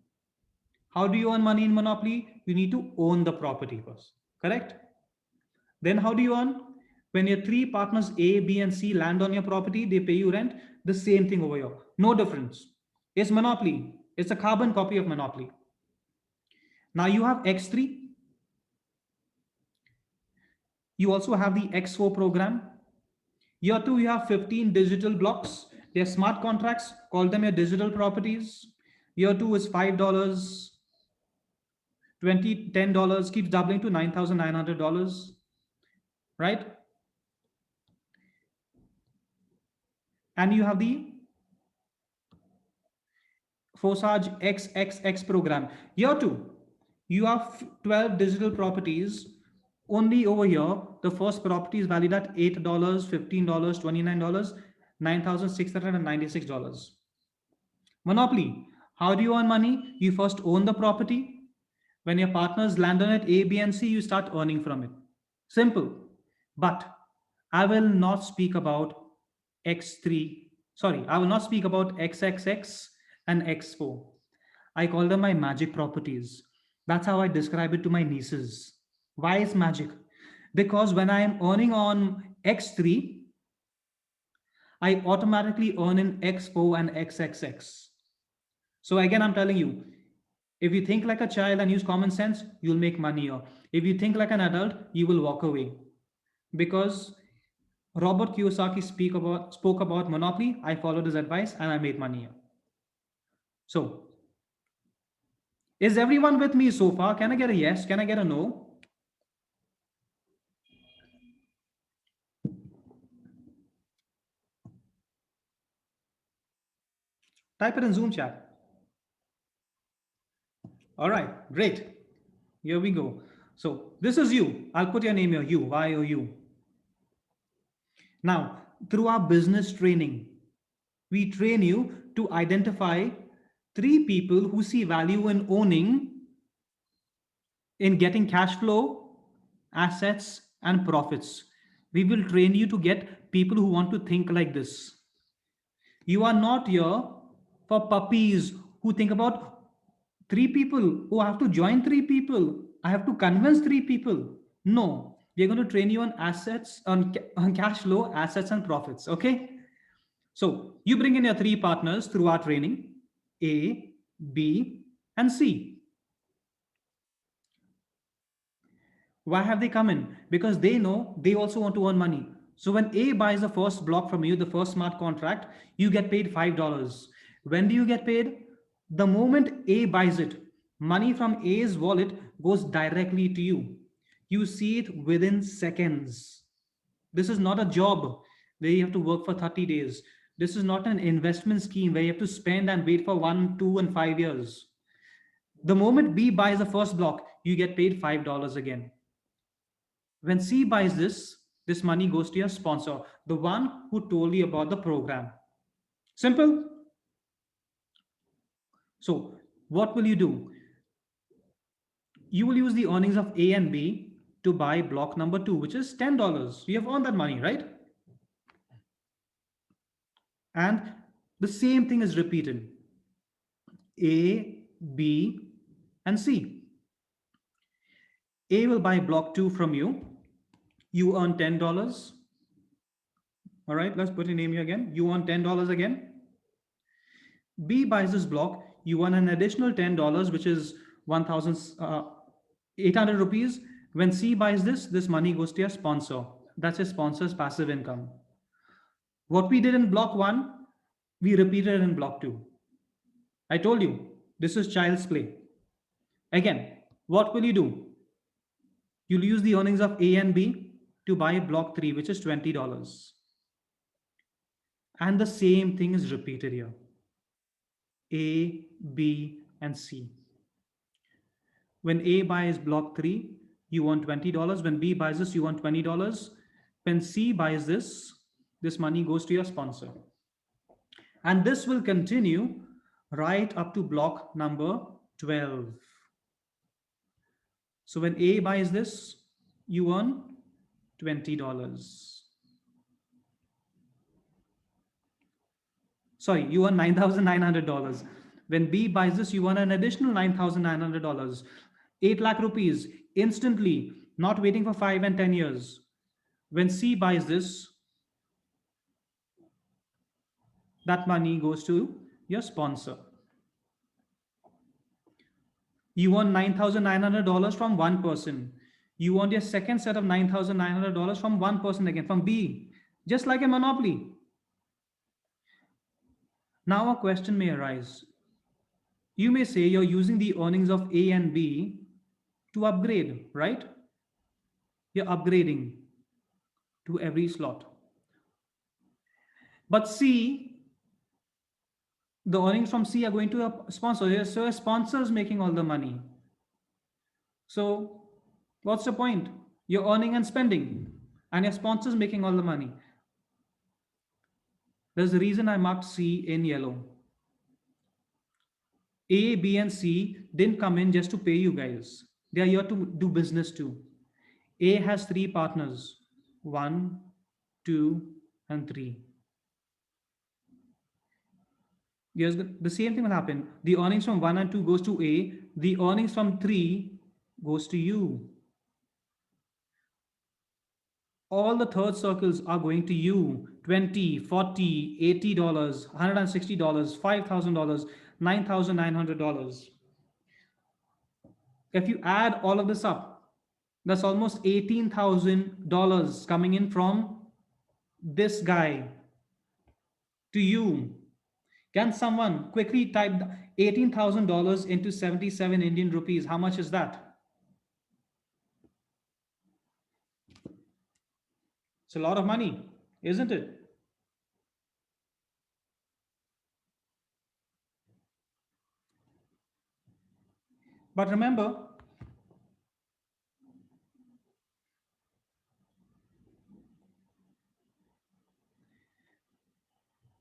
Speaker 1: how do you earn money in Monopoly? You need to own the property first, correct? Then how do you earn? When your three partners A, B, and C land on your property, they pay you rent. The same thing over here. No difference. It's Monopoly. It's a carbon copy of Monopoly. Now you have X3. You also have the X4 program. Here too, you have 15 digital blocks. They're smart contracts. Call them your digital properties. Here too is $5, $20, $10, keeps doubling to $9,900, right? And you have the Forsage XXX program. Here too, you have 12 digital properties. Only over here, the first property is valued at $8, $15, $29, $9,696. Monopoly. How do you earn money? You first own the property. When your partners land on it, A, B, and C, you start earning from it. Simple. But I will not speak about X3. Sorry, I will not speak about XXX and X4. I call them my magic properties. That's how I describe it to my nieces. Why is magic? Because when I am earning on X3, I automatically earn in X4 and XXX. So again, I'm telling you, if you think like a child and use common sense, you'll make money here. If you think like an adult, you will walk away. Because Robert Kiyosaki spoke about Monopoly, I followed his advice and I made money here. So, is everyone with me so far? Can I get a yes? Can I get a no? Type it in Zoom chat. All right, great. Here we go. So this is you. I'll put your name here, you, YOU. Now, through our business training, we train you to identify 3 people who see value in getting cash flow, assets, and profits. We will train you to get people who want to think like this. You are not here for puppies who think about 3 people. Oh, I have to join 3 people. I have to convince 3 people. No, we're going to train you on assets, on cash flow, assets, and profits. Okay. So you bring in your 3 partners through our training, A, B, and C. Why have they come in? Because they know they also want to earn money. So when A buys the first block from you, the first smart contract, you get paid $5. When do you get paid? The moment A buys it, money from A's wallet goes directly to you. You see it within seconds. This is not a job where you have to work for 30 days. This is not an investment scheme where you have to spend and wait for 1, 2, and 5 years. The moment B buys the first block, you get paid $5 again. When C buys this money goes to your sponsor, the one who told you about the program. Simple. So what will you do? You will use the earnings of A and B to buy block number 2, which is $10. You have earned that money, right? And the same thing is repeated. A, B, And C, A will buy block 2 from you. You earn $10. All right, let's put your name here again. You earn $10 again. B buys this block. You earn an additional $10, which is 1,800 rupees. When C buys this money goes to your sponsor. That's your sponsor's passive income. What we did in block 1, we repeated in block 2. I told you, this is child's play. Again, what will you do? You'll use the earnings of A and B to buy block 3, which is $20. And the same thing is repeated here. A, B, and C. When A buys block 3, you earn $20. When B buys this, you earn $20. When C buys this money goes to your sponsor. And this will continue right up to block number 12. So when A buys this, you earn $20. Sorry, you earn $9,900. When B buys this, you earn an additional $9,900. 8 lakh rupees instantly, not waiting for 5 and 10 years. When C buys this, that money goes to your sponsor. You earn $9,900 from one person. You earned your second set of $9,900 from one person again, from B, just like a monopoly. Now a question may arise. You may say you're using the earnings of A and B to upgrade, right? You're upgrading to every slot. But C, the earnings from C are going to a sponsor. So a sponsor is making all the money. So what's the point? You're earning and spending, and your sponsor is making all the money. There's a reason I marked C in yellow. A, B, and C didn't come in just to pay you guys. They are here to do business too. A has 3 partners, 1, 2, and 3. Yes, the same thing will happen. The earnings from 1 and 2 goes to A. The earnings from 3 goes to you. All the third circles are going to you. $20, $40, $80, $160, $5,000, $9,900. If you add all of this up, that's almost $18,000 coming in from this guy to you. Can someone quickly type $18,000 into 77 Indian rupees? How much is that? It's a lot of money, isn't it? But remember,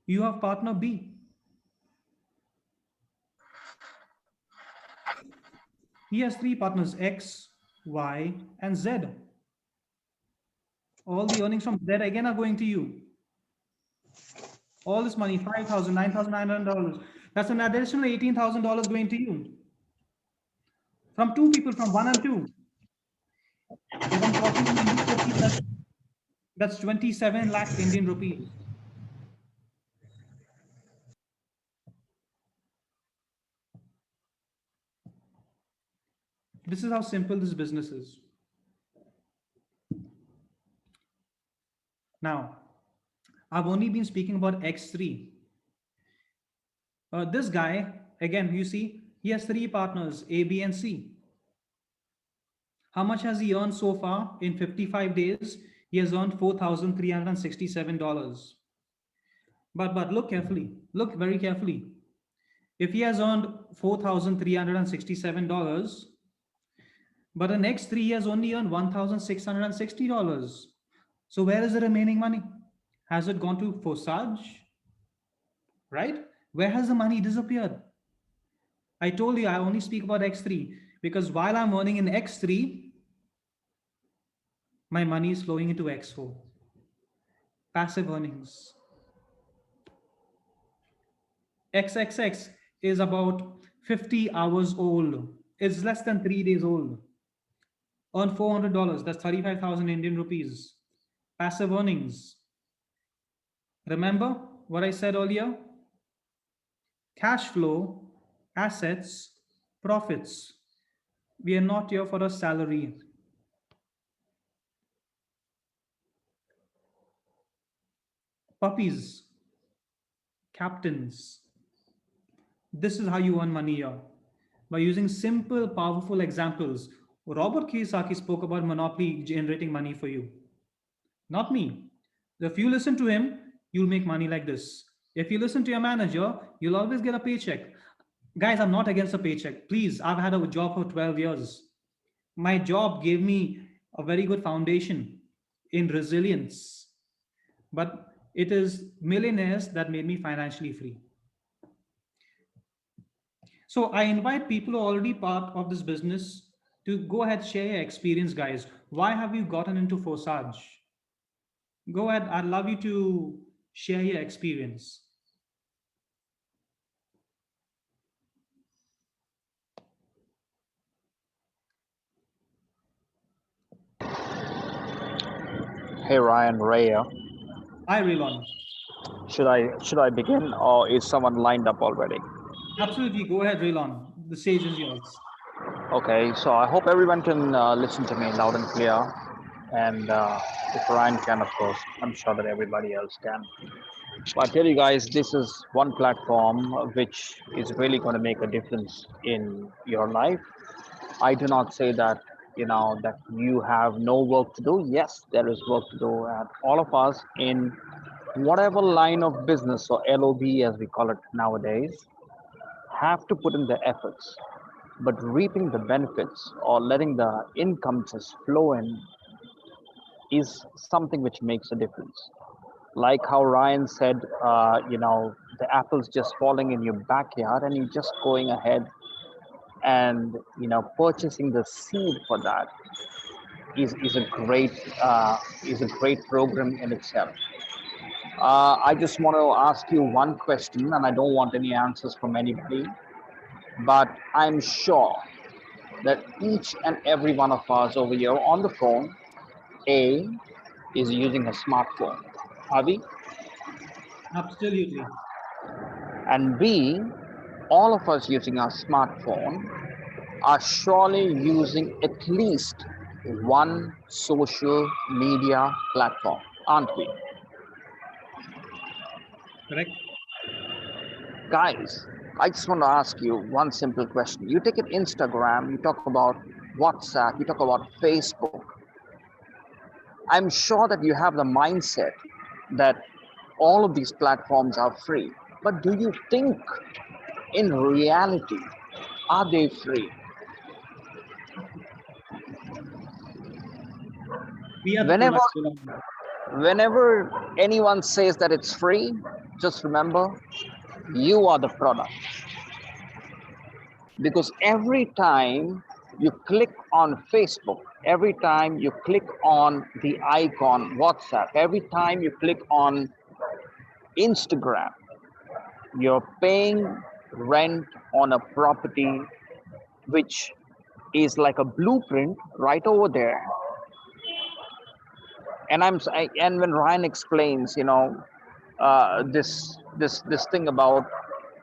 Speaker 1: you have partner B. He has 3 partners, X, Y, and Z. All the earnings from Z again are going to you. All this money, $5,000, $9,900. That's an additional $18,000 going to you. From 2 people, from 1 and 2. If I'm talking in Indian rupees, that's 27 lakh Indian rupees. This is how simple this business is. Now, I've only been speaking about X3. This guy, again, you see, he has 3 partners, A, B, and C. How much has he earned so far in 55 days? He has earned $4,367. But look carefully, look very carefully. If he has earned $4,367, but the next 3 years only earned $1,660. So where is the remaining money? Has it gone to Forsage? Right? Where has the money disappeared? I told you I only speak about X3 because while I'm earning in X3, my money is flowing into X4. Passive earnings. XXX is about 50 hours old. It's less than 3 days old. Earn $400. That's 35,000 Indian rupees. Passive earnings. Remember what I said earlier? Cash flow, assets, profits. We are not here for a salary. Puppies, captains. This is how you earn money here. By using simple, powerful examples. Robert Kiyosaki spoke about monopoly generating money for you, not me. If you listen to him, you'll make money like this. If you listen to your manager, you'll always get a paycheck. Guys, I'm not against a paycheck. Please, I've had a job for 12 years. My job gave me a very good foundation in resilience, but it is millionaires that made me financially free. So I invite people who are already part of this business to go ahead, share your experience, guys. Why have you gotten into Forsage? Go ahead. I'd love you to share your experience.
Speaker 6: Hey Ryan, Ray here.
Speaker 1: Hi, Raylon.
Speaker 6: Should I begin or is someone lined up already?
Speaker 1: Absolutely. Go ahead, Raylon. The stage is yours.
Speaker 6: Okay, so I hope everyone can listen to me loud and clear, and if Ryan can, of course, I'm sure that everybody else can. So I tell you guys, this is one platform which is really going to make a difference in your life. I do not say that that you have no work to do. Yes, there is work to do, and all of us in whatever line of business or LOB as we call it nowadays have to put in the efforts. But reaping the benefits or letting the income just flow in is something which makes a difference. Like how Ryan said, the apples just falling in your backyard and you just going ahead and purchasing the seed for that is a great program in itself. I just want to ask you one question, and I don't want any answers from anybody, but I'm sure that each and every one of us over here on the phone, A, is using a smartphone, are we?
Speaker 1: Absolutely.
Speaker 6: And B, all of us using our smartphone are surely using at least one social media platform, aren't we?
Speaker 1: Correct.
Speaker 6: Guys, I just want to ask you one simple question. You take an Instagram, you talk about WhatsApp, you talk about Facebook. I'm sure that you have the mindset that all of these platforms are free. But do you think in reality, are they free?
Speaker 1: We are the
Speaker 6: Whenever
Speaker 1: product. Raylon.
Speaker 6: whenever anyone says that it's free, just remember you are the product. Because every time you click on Facebook, every time you click on the icon WhatsApp, every time you click on Instagram, you're paying rent on a property which is like a blueprint right over there. And and when Ryan explains, this thing about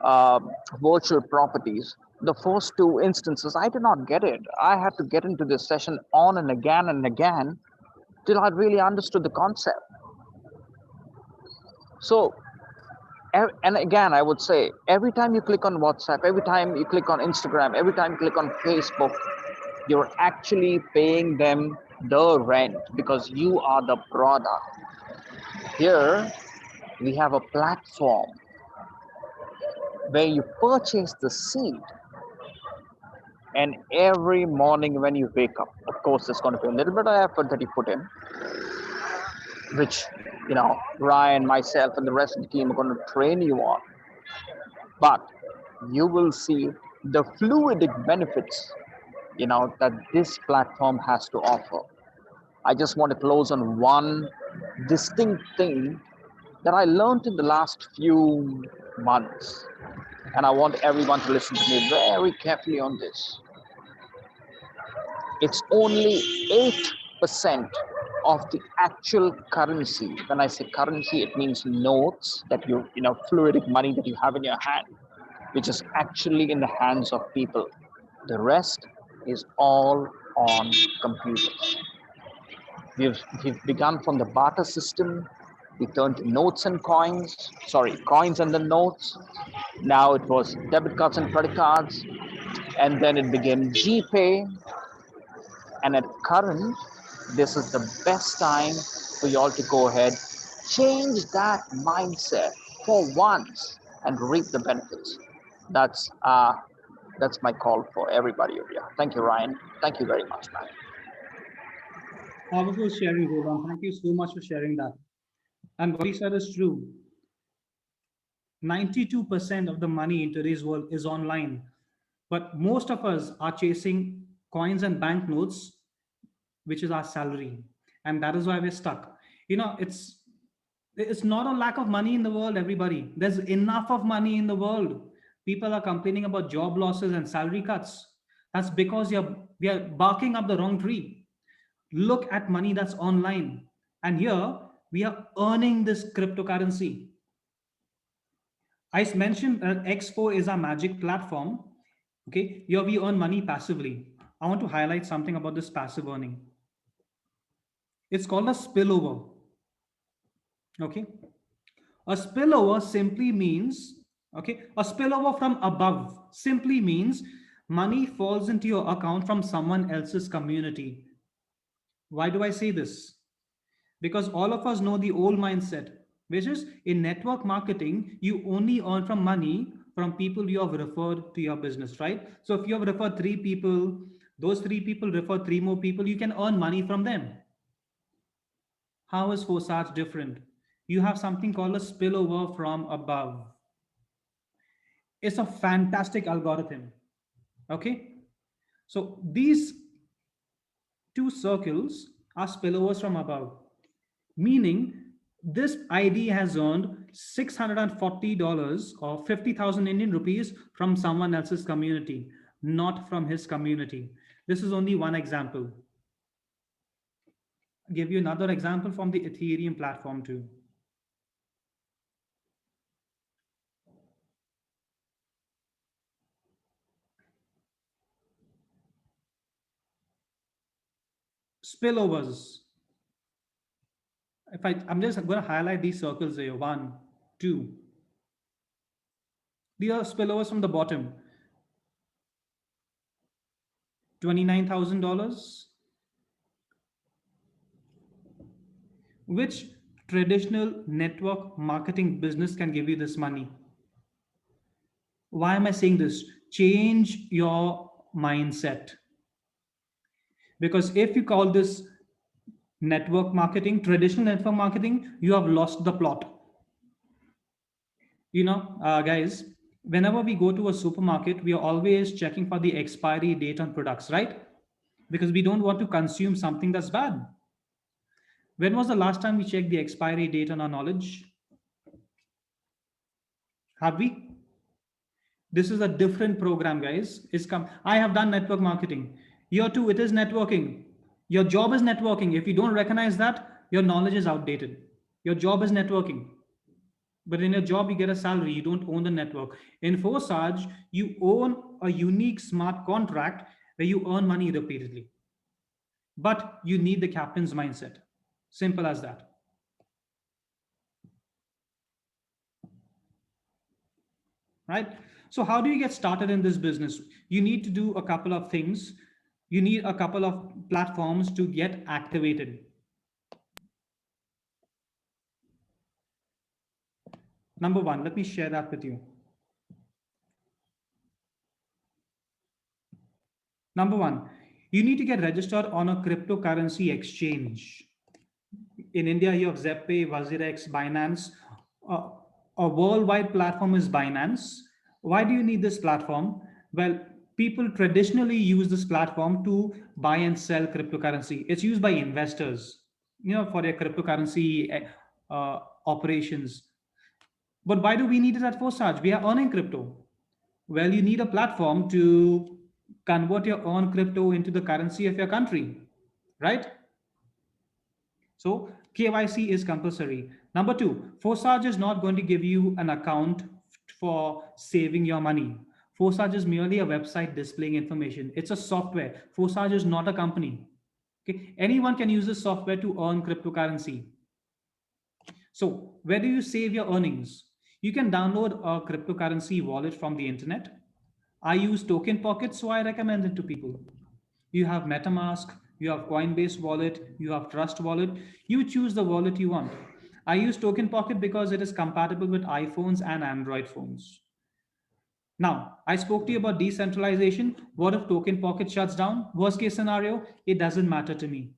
Speaker 6: uh, virtual properties, the first two instances, I did not get it. I had to get into this session on and again till I really understood the concept. So, and again, I would say every time you click on WhatsApp, every time you click on Instagram, every time you click on Facebook, you're actually paying them the rent because you are the product. Here, we have a platform where you purchase the seed, and every morning when you wake up, of course, there's going to be a little bit of effort that you put in, which Ryan, myself, and the rest of the team are going to train you on. But you will see the fluidic benefits, that this platform has to offer. I just want to close on one distinct thing that I learned in the last few months, and I want everyone to listen to me very carefully on this. It's only 8% of the actual currency. When I say currency, it means notes that fluidic money that you have in your hand, which is actually in the hands of people. The rest is all on computers. We've begun from the barter system. We turned to notes and coins. Sorry, coins and then notes. Now it was debit cards and credit cards, and then it became GPay. And at current, this is the best time for you all to go ahead, change that mindset for once, and reap the benefits. That's my call for everybody over here. Thank you, Ryan. Thank you very much, man.
Speaker 1: Powerful sharing, Rohan. Thank you so much for sharing that. And what he said is true. 92% of the money in today's world is online. But most of us are chasing coins and banknotes, which is our salary. And that is why we're stuck. It's not a lack of money in the world, everybody. There's enough of money in the world. People are complaining about job losses and salary cuts. That's because we are barking up the wrong tree. Look at money that's online. And here we are earning this cryptocurrency. I mentioned that X4 is our magic platform. Okay, here we earn money passively. I want to highlight something about this passive earning. It's called a spillover. Okay, a spillover simply means, a spillover from above simply means money falls into your account from someone else's community. Why do I say this? Because all of us know the old mindset, which is in network marketing, you only earn from money from people you have referred to your business, right? So if you have referred 3 people, those 3 people refer 3 more people, you can earn money from them. How is Forsage different? You have something called a spillover from above. It's a fantastic algorithm. Okay. So these 2 circles are spillovers from above, meaning this ID has earned $640 or 50,000 Indian rupees from someone else's community, not from his community. This is only one example. I'll give you another example from the Ethereum platform too. Spillovers. I'm just going to highlight these circles here. 1, 2. These are spillovers from the bottom. $29,000. Which traditional network marketing business can give you this money? Why am I saying this? Change your mindset. Because if you call this network marketing, traditional network marketing, you have lost the plot. Guys, whenever we go to a supermarket, we are always checking for the expiry date on products, right? Because we don't want to consume something that's bad. When was the last time we checked the expiry date on our knowledge? Have we? This is a different program, guys. I have done network marketing. Year 2, it is networking. Your job is networking. If you don't recognize that, your knowledge is outdated. Your job is networking. But in your job, you get a salary. You don't own the network. In Forsage, you own a unique smart contract where you earn money repeatedly. But you need the captain's mindset. Simple as that. Right? So how do you get started in this business? You need to do a couple of things. You need a couple of platforms to get activated. Number 1, let me share that with you. Number 1, you need to get registered on a cryptocurrency exchange. In India, you have Zeppay, Wazirex, Binance. A worldwide platform is Binance. Why do you need this platform? Well, people traditionally use this platform to buy and sell cryptocurrency. It's used by investors, for their cryptocurrency operations. But why do we need it at Forsage? We are earning crypto. Well, you need a platform to convert your own crypto into the currency of your country, right? So KYC is compulsory. Number two, Forsage is not going to give you an account for saving your money. Forsage is merely a website displaying information. It's a software. Forsage is not a company. Okay, anyone can use this software to earn cryptocurrency. So where do you save your earnings? You can download a cryptocurrency wallet from the internet. I use Token Pocket, so I recommend it to people. You have MetaMask, you have Coinbase wallet, you have Trust wallet. You choose the wallet you want. I use Token Pocket because it is compatible with iPhones and Android phones. Now, I spoke to you about decentralization. What if Token Pocket shuts down? Worst case scenario, it doesn't matter to me.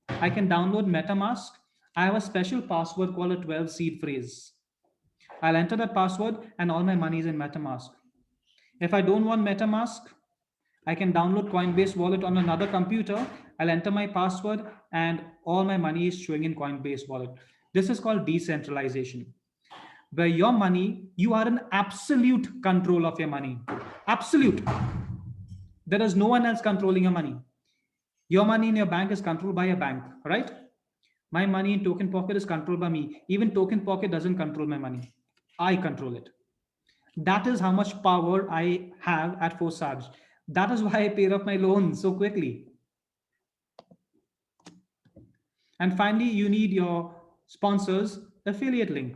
Speaker 1: I can download MetaMask. I have a special password called a 12 seed phrase. I'll enter that password and all my money is in MetaMask. If I don't want MetaMask, I can download Coinbase wallet on another computer. I'll enter my password and all my money is showing in Coinbase wallet. This is called decentralization, where your money, you are in absolute control of your money. Absolute. There is no one else controlling your money. Your money in your bank is controlled by a bank, right? My money in Token Pocket is controlled by me. Even Token Pocket doesn't control my money. I control it. That is how much power I have at Forsage. That is why I paid off my loan so quickly. And finally, you need your sponsor's affiliate link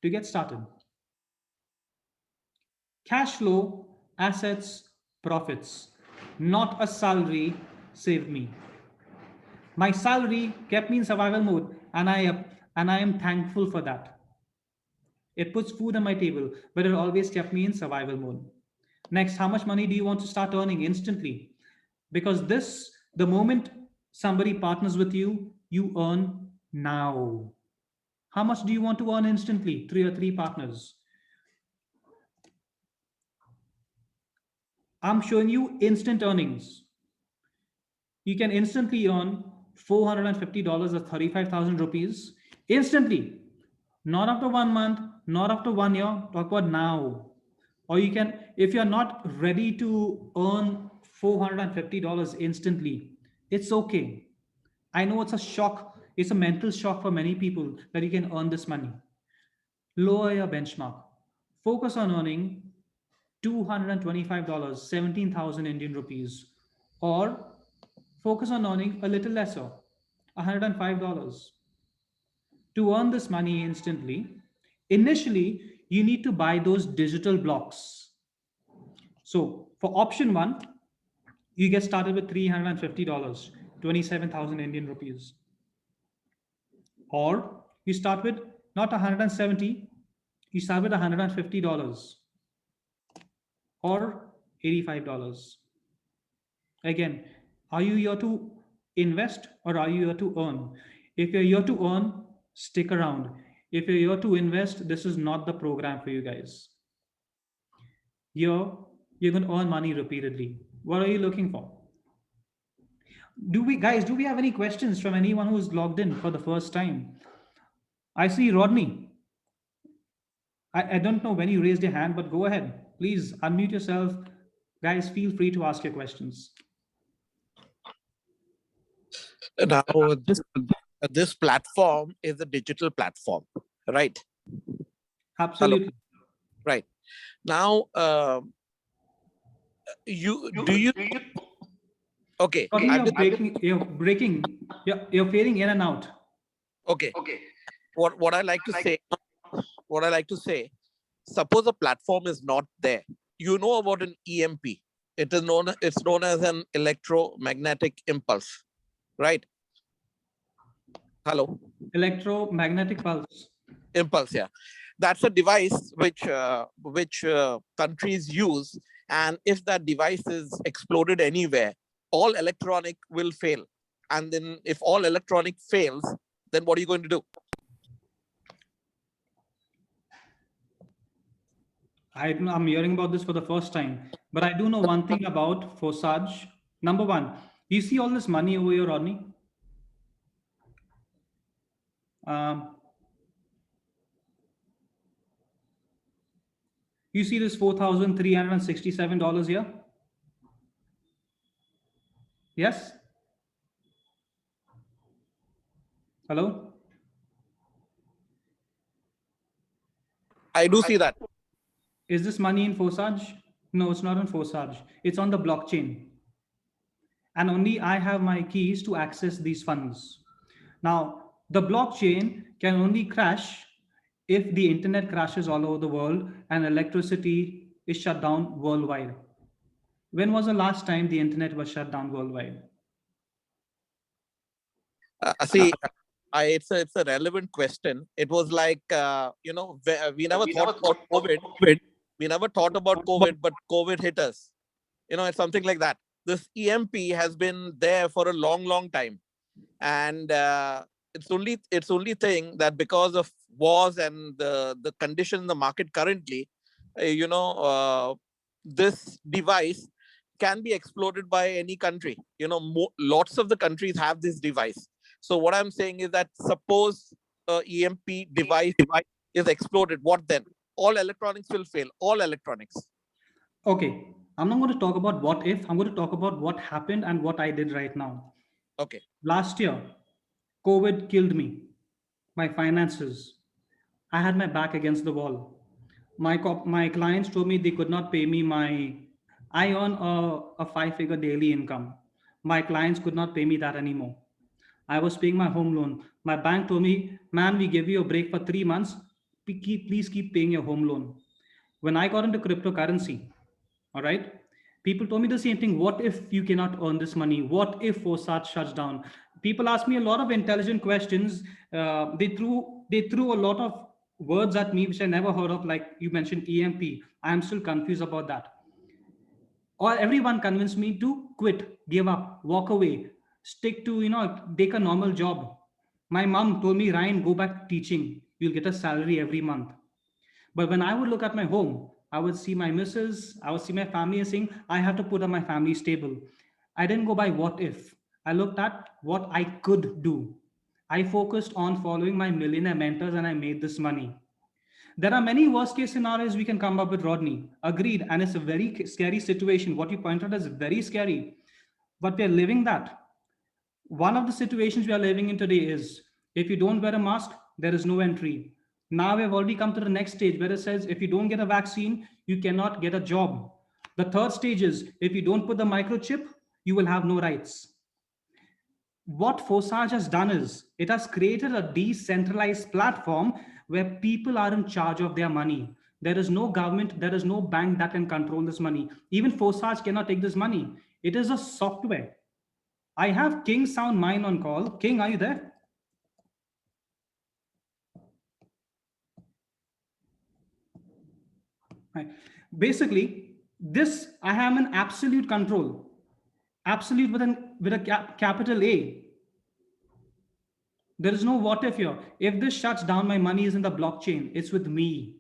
Speaker 1: to get started. Cash flow, assets, profits, not a salary saved me. My salary kept me in survival mode, and I am thankful for that. It puts food on my table, but it always kept me in survival mode. Next, how much money do you want to start earning instantly? Because the moment somebody partners with you, you earn now. How much do you want to earn instantly through your three partners? I'm showing you instant earnings. You can instantly earn $450 or 35,000 rupees instantly. Not after 1 month, not after 1 year, talk about now. Or you can, if you're not ready to earn $450 instantly, it's okay. I know it's a shock, it's a mental shock for many people that you can earn this money. Lower your benchmark. Focus on earning $225, 17,000 Indian rupees, or focus on earning a little lesser, $105. To earn this money instantly, initially, you need to buy those digital blocks. So for option one, you get started with $350, 27,000 Indian rupees. Or you start with not 170, you start with $150 or $85. Again, are you here to invest or are you here to earn? If you're here to earn, stick around. If you're here to invest, this is not the program for you guys. Here, you're going to earn money repeatedly. What are you looking for? Do we have any questions from anyone who's logged in for the first time? I see Rodney. I don't know when you raised your hand, but go ahead. Please unmute yourself. Guys, feel free to ask your questions.
Speaker 7: Now, this platform is a digital platform, right?
Speaker 1: Absolutely.
Speaker 7: Hello. Right. Now, okay.
Speaker 1: You're breaking. You're fading in and out.
Speaker 7: Okay. What I like to say, suppose a platform is not there. You know about an EMP. It's known as an electromagnetic impulse, right? Hello.
Speaker 1: Electromagnetic pulse.
Speaker 7: Impulse, yeah. That's a device which countries use, and if that device is exploded anywhere, all electronic will fail. And then if all electronic fails, then what are you going to do?
Speaker 1: I'm hearing about this for the first time, but I do know one thing about Forsage. Number one, you see all this money over here, Rodney? You see this $4,367 here? Yes? Hello?
Speaker 7: I do see that.
Speaker 1: Is this money in Forsage? No, it's not in Forsage. It's on the blockchain. And only I have my keys to access these funds. Now, the blockchain can only crash if the internet crashes all over the world and electricity is shut down worldwide. When was the last time the internet was shut down worldwide?
Speaker 7: See, it's a relevant question. It was like we never thought about COVID. We never thought about COVID, but COVID hit us. It's something like that. This EMP has been there for a long time, and it's only thing that because of wars and the condition in the market currently, this device can be exploited by any country. Lots of the countries have this device. So what I'm saying is that suppose a EMP device is exploded, what then? All electronics will fail. All electronics.
Speaker 1: Okay, I'm not going to talk about what if, I'm going to talk about what happened and what I did right now.
Speaker 7: Okay.
Speaker 1: Last year, COVID killed me, my finances. I had my back against the wall. My clients told me they could not pay me I earn a 5-figure daily income. My clients could not pay me that anymore. I was paying my home loan. My bank told me, man, we give you a break for 3 months. Please keep paying your home loan. When I got into cryptocurrency, all right, people told me the same thing. What if you cannot earn this money? What if Forsage shuts down? People asked me a lot of intelligent questions. They threw a lot of words at me which I never heard of, like you mentioned EMP. I'm still confused about that. Or everyone convinced me to quit, give up, walk away, stick to, take a normal job. My mom told me, Ryan, go back teaching. You'll get a salary every month. But when I would look at my home, I would see my missus, I would see my family and saying, I have to put up my family stable. I didn't go by what if. I looked at what I could do. I focused on following my millionaire mentors and I made this money. There are many worst case scenarios we can come up with, Rodney. Agreed. And it's a very scary situation. What you pointed out is very scary. But we're living that. One of the situations we are living in today is if you don't wear a mask, there is no entry. Now we've already come to the next stage where it says if you don't get a vaccine, you cannot get a job. The third stage is if you don't put the microchip, you will have no rights. What Forsage has done is it has created a decentralized platform where people are in charge of their money. There is no government, there is no bank that can control this money. Even Forsage cannot take this money. It is a software. I have King Sound Mine on call. King, are you there? Right. Basically, this I am in absolute control. Absolute with a capital A. There is no what if here. If this shuts down, my money is in the blockchain. It's with me.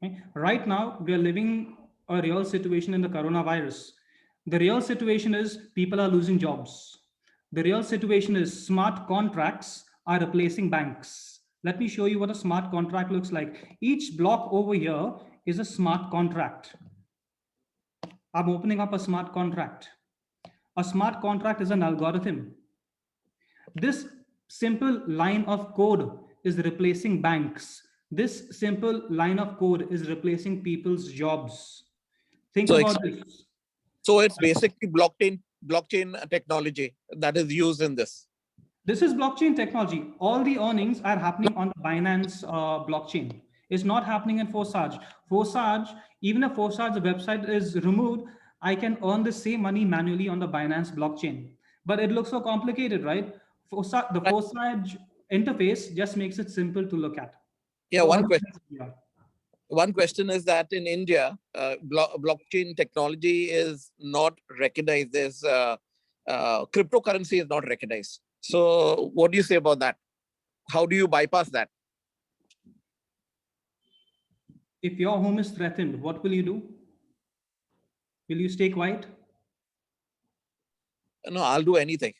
Speaker 1: Okay? Right now, we are living a real situation in the coronavirus. The real situation is people are losing jobs. The real situation is smart contracts are replacing banks. Let me show you what a smart contract looks like. Each block over here is a smart contract. I'm opening up a smart contract. A smart contract is an algorithm. This simple line of code is replacing banks. This simple line of code is replacing people's jobs. Think
Speaker 7: So
Speaker 1: about this.
Speaker 7: So it's basically blockchain technology that is used in this.
Speaker 1: This is blockchain technology. All the earnings are happening on the Binance blockchain. It's not happening in Forsage. Forsage, even if Forsage website is removed, I can earn the same money manually on the Binance blockchain. But it looks so complicated, right? The Forsage interface just makes it simple to look at.
Speaker 7: Yeah,
Speaker 1: So
Speaker 7: one question. One question is that in India, blockchain technology is not recognized. There's cryptocurrency is not recognized. So what do you say about that? How do you bypass that?
Speaker 1: If your home is threatened, what will you do? Will you stay quiet?
Speaker 7: No, I'll do anything.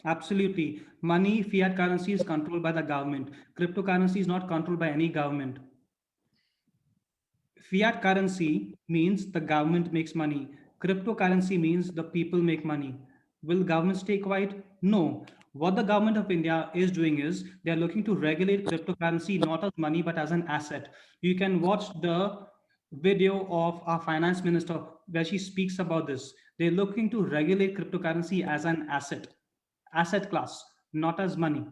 Speaker 1: Absolutely. Money, fiat currency is controlled by the government. Cryptocurrency is not controlled by any government. Fiat currency means the government makes money. Cryptocurrency means the people make money. Will government stay quiet? No. What the government of India is doing is they are looking to regulate cryptocurrency not as money but as an asset. You can watch the video of our finance minister where she speaks about this. They're looking to regulate cryptocurrency as an asset class, not as money.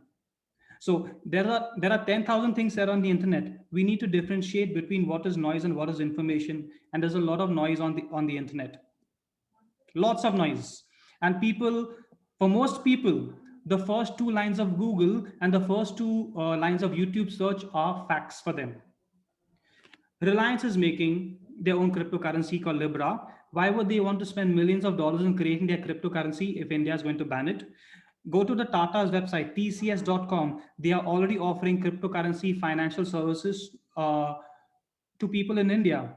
Speaker 1: So there are 10,000 things there on the internet. We need to differentiate between what is noise and what is information. And there's a lot of noise on the internet. Lots of noise. And for most people, the first two lines of Google and the first two lines of YouTube search are facts for them. Reliance is making their own cryptocurrency called Libra. Why would they want to spend millions of dollars in creating their cryptocurrency if India is going to ban it? Go to the Tata's website, tcs.com. They are already offering cryptocurrency financial services to people in India.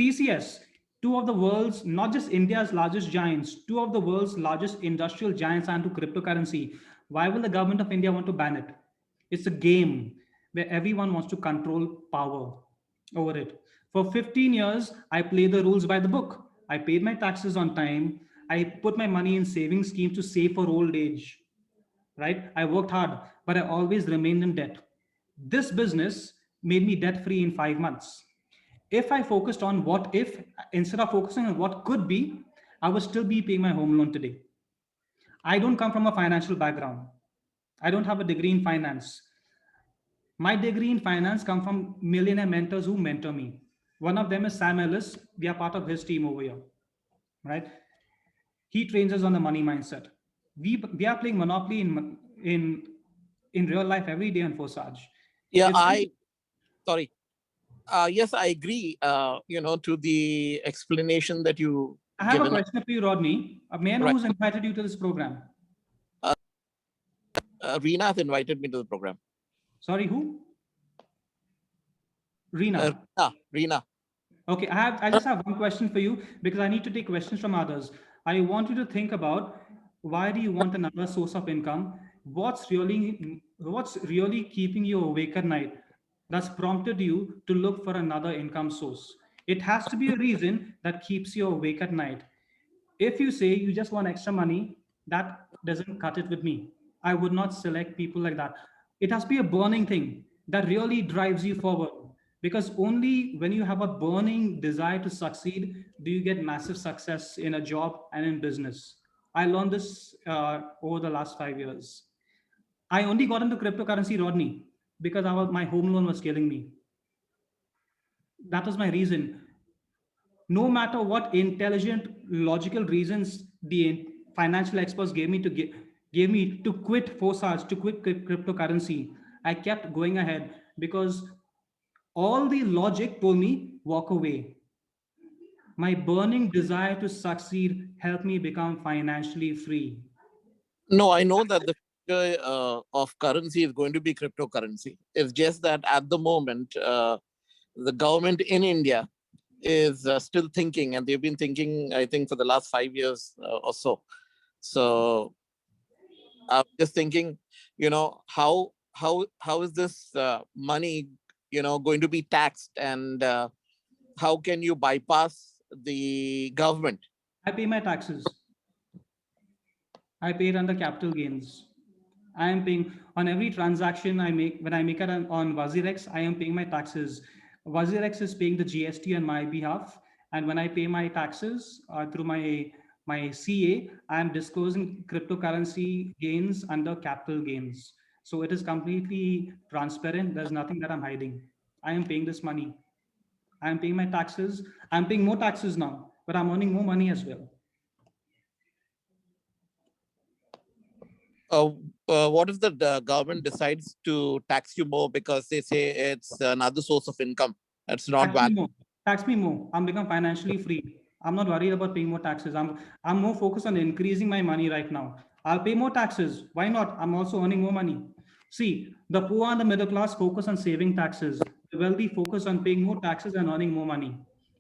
Speaker 1: TCS, two of the world's, not just India's largest giants, two of the world's largest industrial giants are into cryptocurrency. Why will the government of India want to ban it? It's a game where everyone wants to control power over it. For 15 years, I play the rules by the book. I paid my taxes on time. I put my money in saving schemes to save for old age, right? I worked hard, but I always remained in debt. This business made me debt free in 5 months. If I focused on what if instead of focusing on what could be, I would still be paying my home loan today. I don't come from a financial background. I don't have a degree in finance. My degree in finance come from millionaire mentors who mentor me. One of them is Sam Ellis. We are part of his team over here, right? He trains us on the money mindset. We are playing Monopoly in real life every day on Forsage.
Speaker 7: Yeah,
Speaker 1: It's-
Speaker 7: sorry. Yes, I agree. To the explanation that you.
Speaker 1: I have
Speaker 7: given.
Speaker 1: a question for you, Rodney. May I know
Speaker 7: Right.
Speaker 1: who's invited you to this program?
Speaker 7: Reena has invited me to the program.
Speaker 1: Sorry, who? Reena.
Speaker 7: Reena.
Speaker 1: Okay, I just have one question for you because I need to take questions from others. I want you to think about why do you want another source of income? What's really keeping you awake at night that's prompted you to look for another income source? It has to be a reason that keeps you awake at night. If you say you just want extra money, that doesn't cut it with me. I would not select people like that. It has to be a burning thing that really drives you forward. Because only when you have a burning desire to succeed do you get massive success in a job and in business. I learned this over the last 5 years. I only got into cryptocurrency, Rodney, because my home loan was killing me. That was my reason. No matter what intelligent, logical reasons the financial experts gave me to quit Forsage, to quit cryptocurrency, I kept going ahead because all the logic told me walk away. My burning desire to succeed helped me become financially free.
Speaker 7: No, I know that the future of currency is going to be cryptocurrency. It's just that at the moment, the government in India is still thinking, and they've been thinking, I think, for the last 5 years or so. So I'm just thinking, how is this money, going to be taxed, and how can you bypass the government?
Speaker 1: I pay my taxes. I pay it under capital gains. I am paying on every transaction I make. When I make it on Wazirex, I am paying my taxes. Wazirex is paying the GST on my behalf. And when I pay my taxes through my CA, I am disclosing cryptocurrency gains under capital gains. So it is completely transparent. There's nothing that I'm hiding. I am paying this money. I am paying my taxes. I'm paying more taxes now, but I'm earning more money as well.
Speaker 7: What if the government decides to tax you more because they say it's another source of income? That's not valid.
Speaker 1: Tax me more. I'm become financially free. I'm not worried about paying more taxes. I'm more focused on increasing my money right now. I'll pay more taxes. Why not? I'm also earning more money. See, the poor and the middle class focus on saving taxes. The wealthy focus on paying more taxes and earning more money.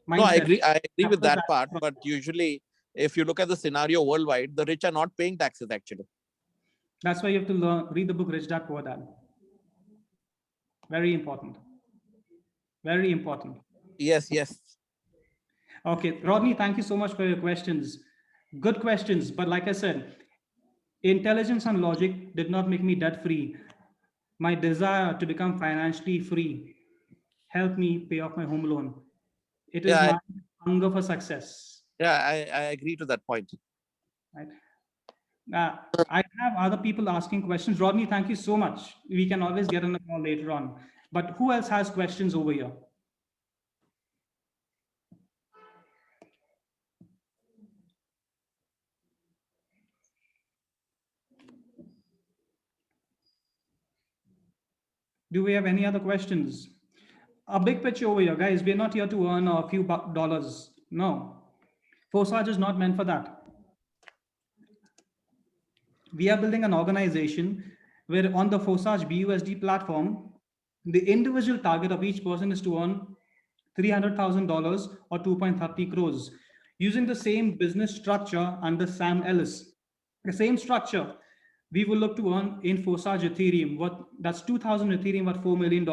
Speaker 7: No, I agree with that part. But usually, if you look at the scenario worldwide, the rich are not paying taxes actually.
Speaker 1: That's why you have to read the book Rich Dad Poor Dad. Very important. Very important.
Speaker 7: Yes.
Speaker 1: Okay, Rodney, thank you so much for your questions. Good questions, but like I said, intelligence and logic did not make me debt free. My desire to become financially free helped me pay off my home loan. It is
Speaker 7: Yeah,
Speaker 1: my hunger for success.
Speaker 7: I agree to that point.
Speaker 1: Right? I have other people asking questions. Rodney, thank you so much. We can always get on the call later on. But who else has questions over here? Do we have any other questions? A big picture over here, guys. We're not here to earn a few dollars. No. Forsage is not meant for that. We are building an organization where on the Forsage BUSD platform, the individual target of each person is to earn $300,000 or 2.30 crores using the same business structure under Sam Ellis. The same structure we will look to earn in Forsage Ethereum. That's 2,000 Ethereum at $4 million.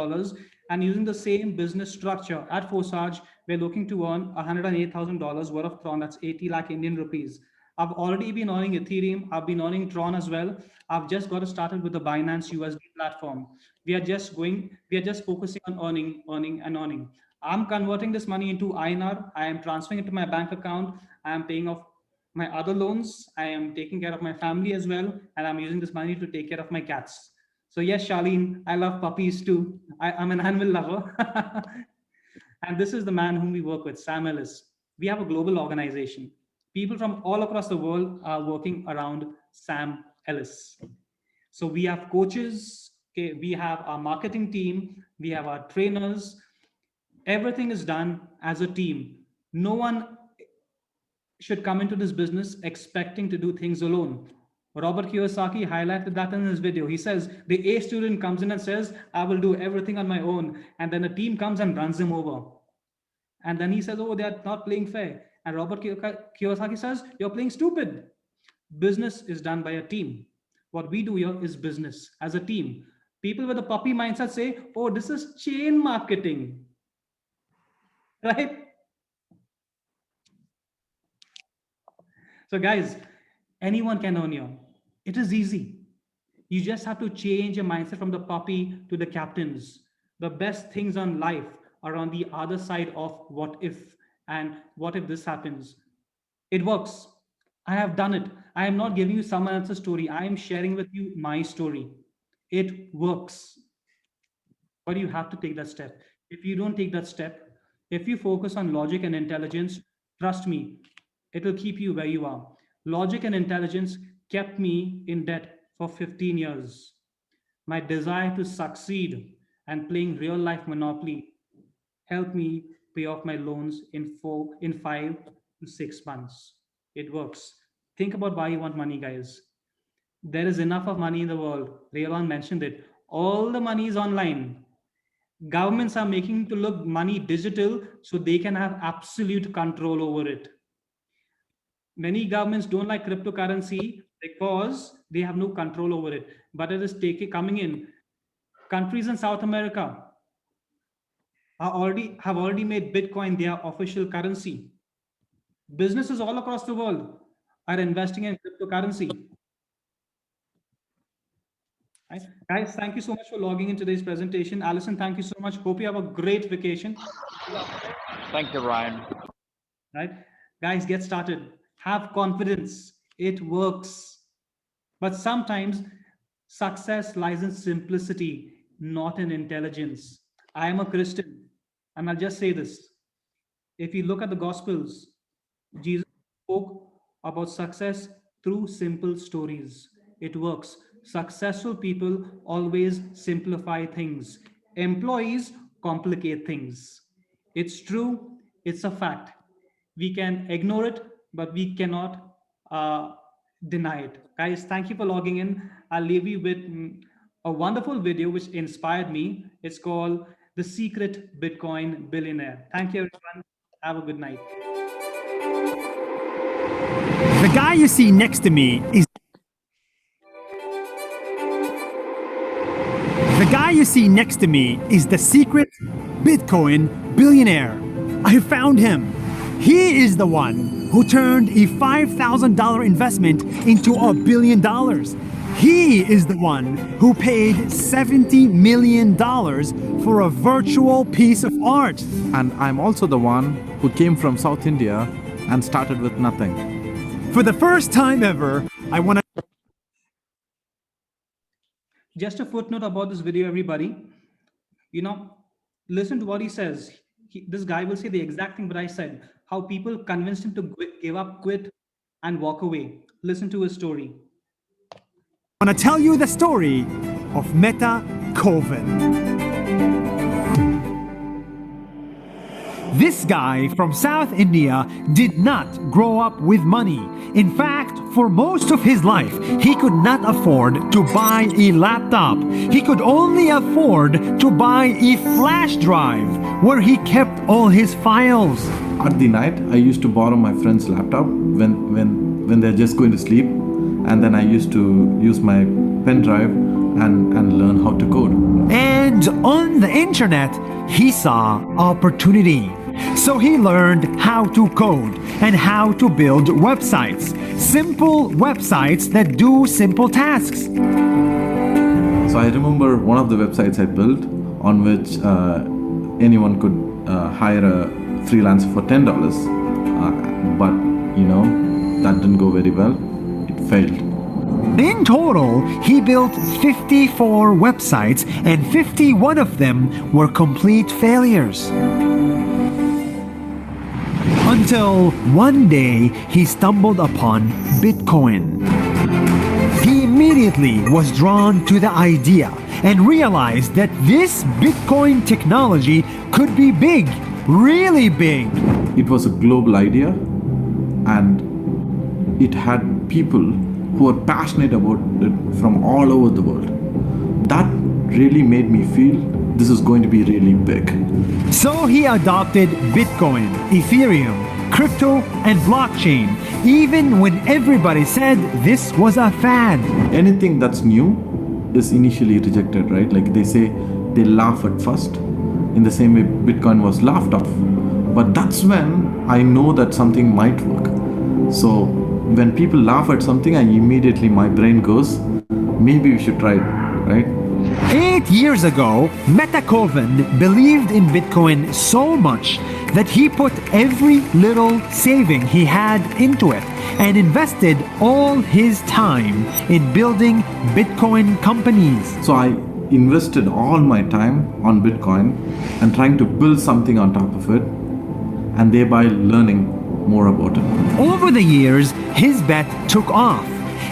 Speaker 1: And using the same business structure at Forsage, we're looking to earn $108,000 worth of Tron. That's 80 lakh Indian rupees. I've already been earning Ethereum. I've been earning Tron as well. I've just got started with the Binance USD platform. We are just focusing on earning. I'm converting this money into INR. I am transferring it to my bank account. I am paying off my other loans. I am taking care of my family as well. And I'm using this money to take care of my cats. So yes, Charlene, I love puppies too. I'm an animal lover. And this is the man whom we work with, Sam Ellis. We have a global organization. People from all across the world are working around Sam Ellis. So we have coaches, okay, we have our marketing team, we have our trainers. Everything is done as a team. No one should come into this business expecting to do things alone. Robert Kiyosaki highlighted that in his video. He says the A student comes in and says, I will do everything on my own. And then a team comes and runs him over. And then he says, oh, they're not playing fair. And Robert Kiyosaki says, you're playing stupid. Business is done by a team. What we do here is business as a team. People with a puppy mindset say, oh, this is chain marketing. Right? So guys, anyone can earn here. It is easy. You just have to change your mindset from the puppy to the captains. The best things on life are on the other side of what if, and what if this happens. It works. I have done it. I am not giving you someone else's story. I am sharing with you my story. It works. But you have to take that step. If you don't take that step, if you focus on logic and intelligence, trust me, it will keep you where you are. Logic and intelligence kept me in debt for 15 years. My desire to succeed and playing real life Monopoly helped me pay off my loans in 5 to 6 months. It works. Think about why you want money, guys. There is enough of money in the world. Rayon mentioned it. All the money is online. Governments are making to look money digital so they can have absolute control over it. Many governments don't like cryptocurrency because they have no control over it. But it is coming in. Countries in South America have already made Bitcoin their official currency. Businesses all across the world are investing in cryptocurrency. Right. Guys, thank you so much for logging in today's presentation. Alison, thank you so much. Hope you have a great vacation.
Speaker 6: Thank you, Ryan.
Speaker 1: Right. Guys, get started. Have confidence. It works. But sometimes success lies in simplicity, not in intelligence. I am a Christian, and I'll just say this. If you look at the Gospels, Jesus spoke about success through simple stories. It works. Successful people always simplify things. Employees complicate things. It's true. It's a fact. We can ignore it, but we cannot deny it. Guys, thank you for logging in. I'll leave you with a wonderful video which inspired me. It's called The Secret Bitcoin Billionaire. Thank you, everyone. Have a good night.
Speaker 8: The guy you see next to me is the secret Bitcoin billionaire. I found him. He is the one who turned a $5,000 investment into $1 billion. He is the one who paid $70 million for a virtual piece of art.
Speaker 9: And I'm also the one who came from South India and started with nothing.
Speaker 8: For the first time ever, I want to...
Speaker 1: Just a footnote about this video, everybody. Listen to what he says. This guy will say the exact thing what I said. How people convinced him to give up, quit, and walk away. Listen to his story.
Speaker 8: I want to tell you the story of Mehta Kovan. This guy from South India did not grow up with money. In fact, for most of his life, he could not afford to buy a laptop. He could only afford to buy a flash drive where he kept all his files.
Speaker 9: At the night, I used to borrow my friend's laptop when they're just going to sleep. And then I used to use my pen drive and learn how to code.
Speaker 8: And on the internet, he saw opportunity. So he learned how to code and how to build websites. Simple websites that do simple tasks.
Speaker 9: So I remember one of the websites I built on which anyone could hire a freelancer for $10. But that didn't go very well. It failed.
Speaker 8: In total, he built 54 websites and 51 of them were complete failures. Until one day, he stumbled upon Bitcoin. He immediately was drawn to the idea and realized that this Bitcoin technology could be big, really big.
Speaker 9: It was a global idea and it had people who were passionate about it from all over the world. That really made me feel this is going to be really big.
Speaker 8: So he adopted Bitcoin, Ethereum, crypto, and blockchain, even when everybody said this was a fad.
Speaker 9: Anything that's new is initially rejected, right? Like they say, they laugh at first. In the same way, Bitcoin was laughed off. But that's when I know that something might work. So when people laugh at something, my brain goes, maybe we should try it, right?
Speaker 8: 8 years ago, Mehta Kovan believed in Bitcoin so much that he put every little saving he had into it and invested all his time in building Bitcoin companies.
Speaker 9: So I invested all my time on Bitcoin and trying to build something on top of it and thereby learning more about it.
Speaker 8: Over the years, his bet took off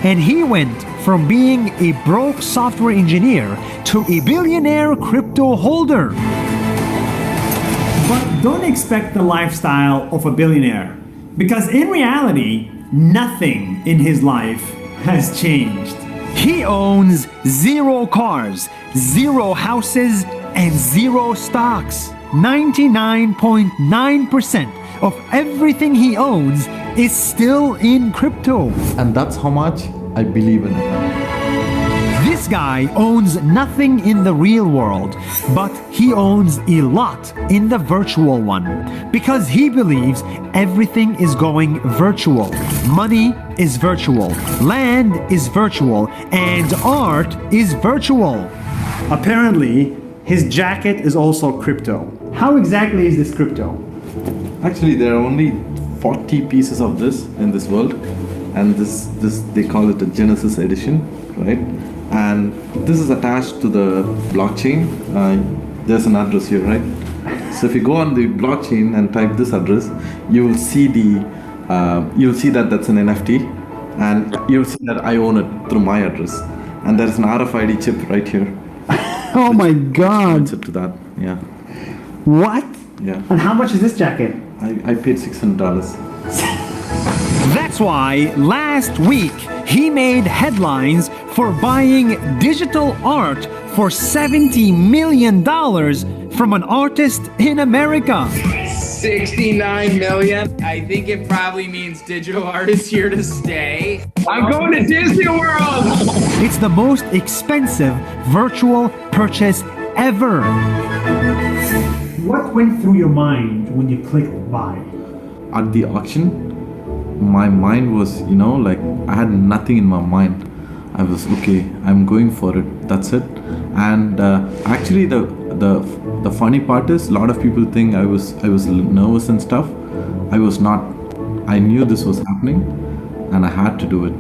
Speaker 8: and he went from being a broke software engineer to a billionaire crypto holder.
Speaker 10: But don't expect the lifestyle of a billionaire, because in reality, nothing in his life has changed.
Speaker 8: He owns 0 cars, 0 houses, and 0 stocks. 99.9% of everything he owns is still in crypto.
Speaker 9: And that's how much I believe in it.
Speaker 8: This guy owns nothing in the real world, but he owns a lot in the virtual one, because he believes everything is going virtual. Money is virtual, land is virtual, and art is virtual.
Speaker 10: Apparently, his jacket is also crypto. How exactly is this crypto?
Speaker 9: Actually, there are only 40 pieces of this in this world, and this they call it a Genesis edition, right? And this is attached to the blockchain. There's an address here, right? So if you go on the blockchain and type this address, you will see that that's an NFT, and you'll see that I own it through my address. And there's an RFID chip right here.
Speaker 10: Oh my God!
Speaker 9: Chip to that, yeah.
Speaker 10: What?
Speaker 9: Yeah.
Speaker 10: And how much is this jacket?
Speaker 9: I paid $600.
Speaker 8: That's why last week he made headlines for buying digital art for $70 million from an artist in America.
Speaker 11: 69 million. I think it probably means digital art is here to stay. I'm going to Disney World.
Speaker 8: It's the most expensive virtual purchase ever.
Speaker 10: What went through your mind when you clicked buy?
Speaker 9: at the auction, my mind was, like I had nothing in my mind. I was okay. I'm going for it. That's it. And actually, the funny part is, a lot of people think I was nervous and stuff. I was not. I knew this was happening, and I had to do it.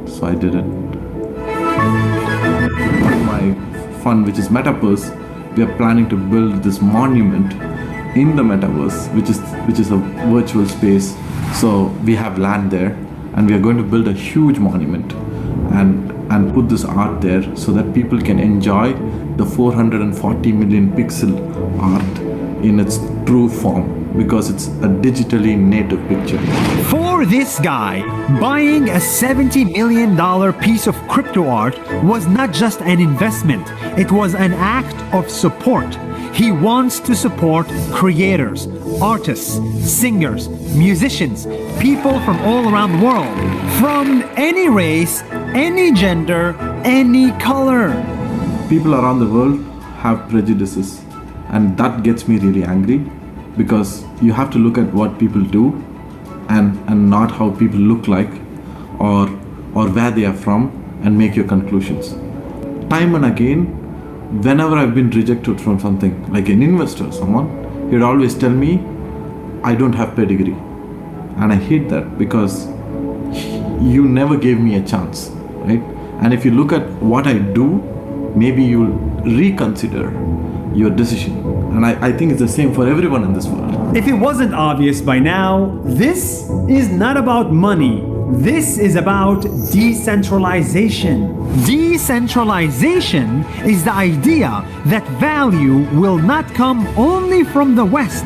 Speaker 9: So I did it. One of my fun, which is Metaverse, we are planning to build this monument in the Metaverse, which is a virtual space. So we have land there, and we are going to build a huge monument and put this art there so that people can enjoy the 440 million pixel art in its true form, because it's a digitally native picture.
Speaker 8: For this guy, buying a $70 million piece of crypto art was not just an investment, it was an act of support. He wants to support creators, artists, singers, musicians, people from all around the world, from any race, any gender, any color.
Speaker 9: People around the world have prejudices, and that gets me really angry, because you have to look at what people do and not how people look like or where they are from and make your conclusions. Time and again, whenever I've been rejected from something, like an investor, someone, he'd always tell me, I don't have pedigree. And I hate that, because you never gave me a chance, right? And if you look at what I do, maybe you'll reconsider your decision. And I think it's the same for everyone in this world.
Speaker 10: If it wasn't obvious by now, this is not about money. This is about decentralization.
Speaker 8: Decentralization is the idea that value will not come only from the West,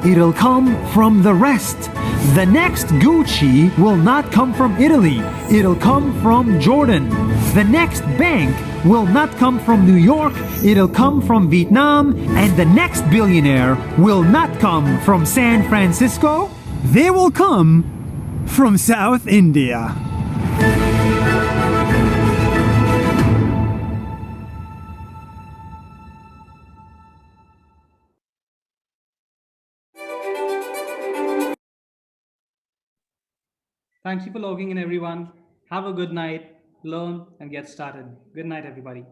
Speaker 8: it'll come from the rest. The next Gucci will not come from Italy, it'll come from Jordan. The next bank will not come from New York, it'll come from Vietnam. And the next billionaire will not come from San Francisco, they will come from South India.
Speaker 1: Thank you for logging in, everyone. Have a good night, learn, and get started. Good night, everybody.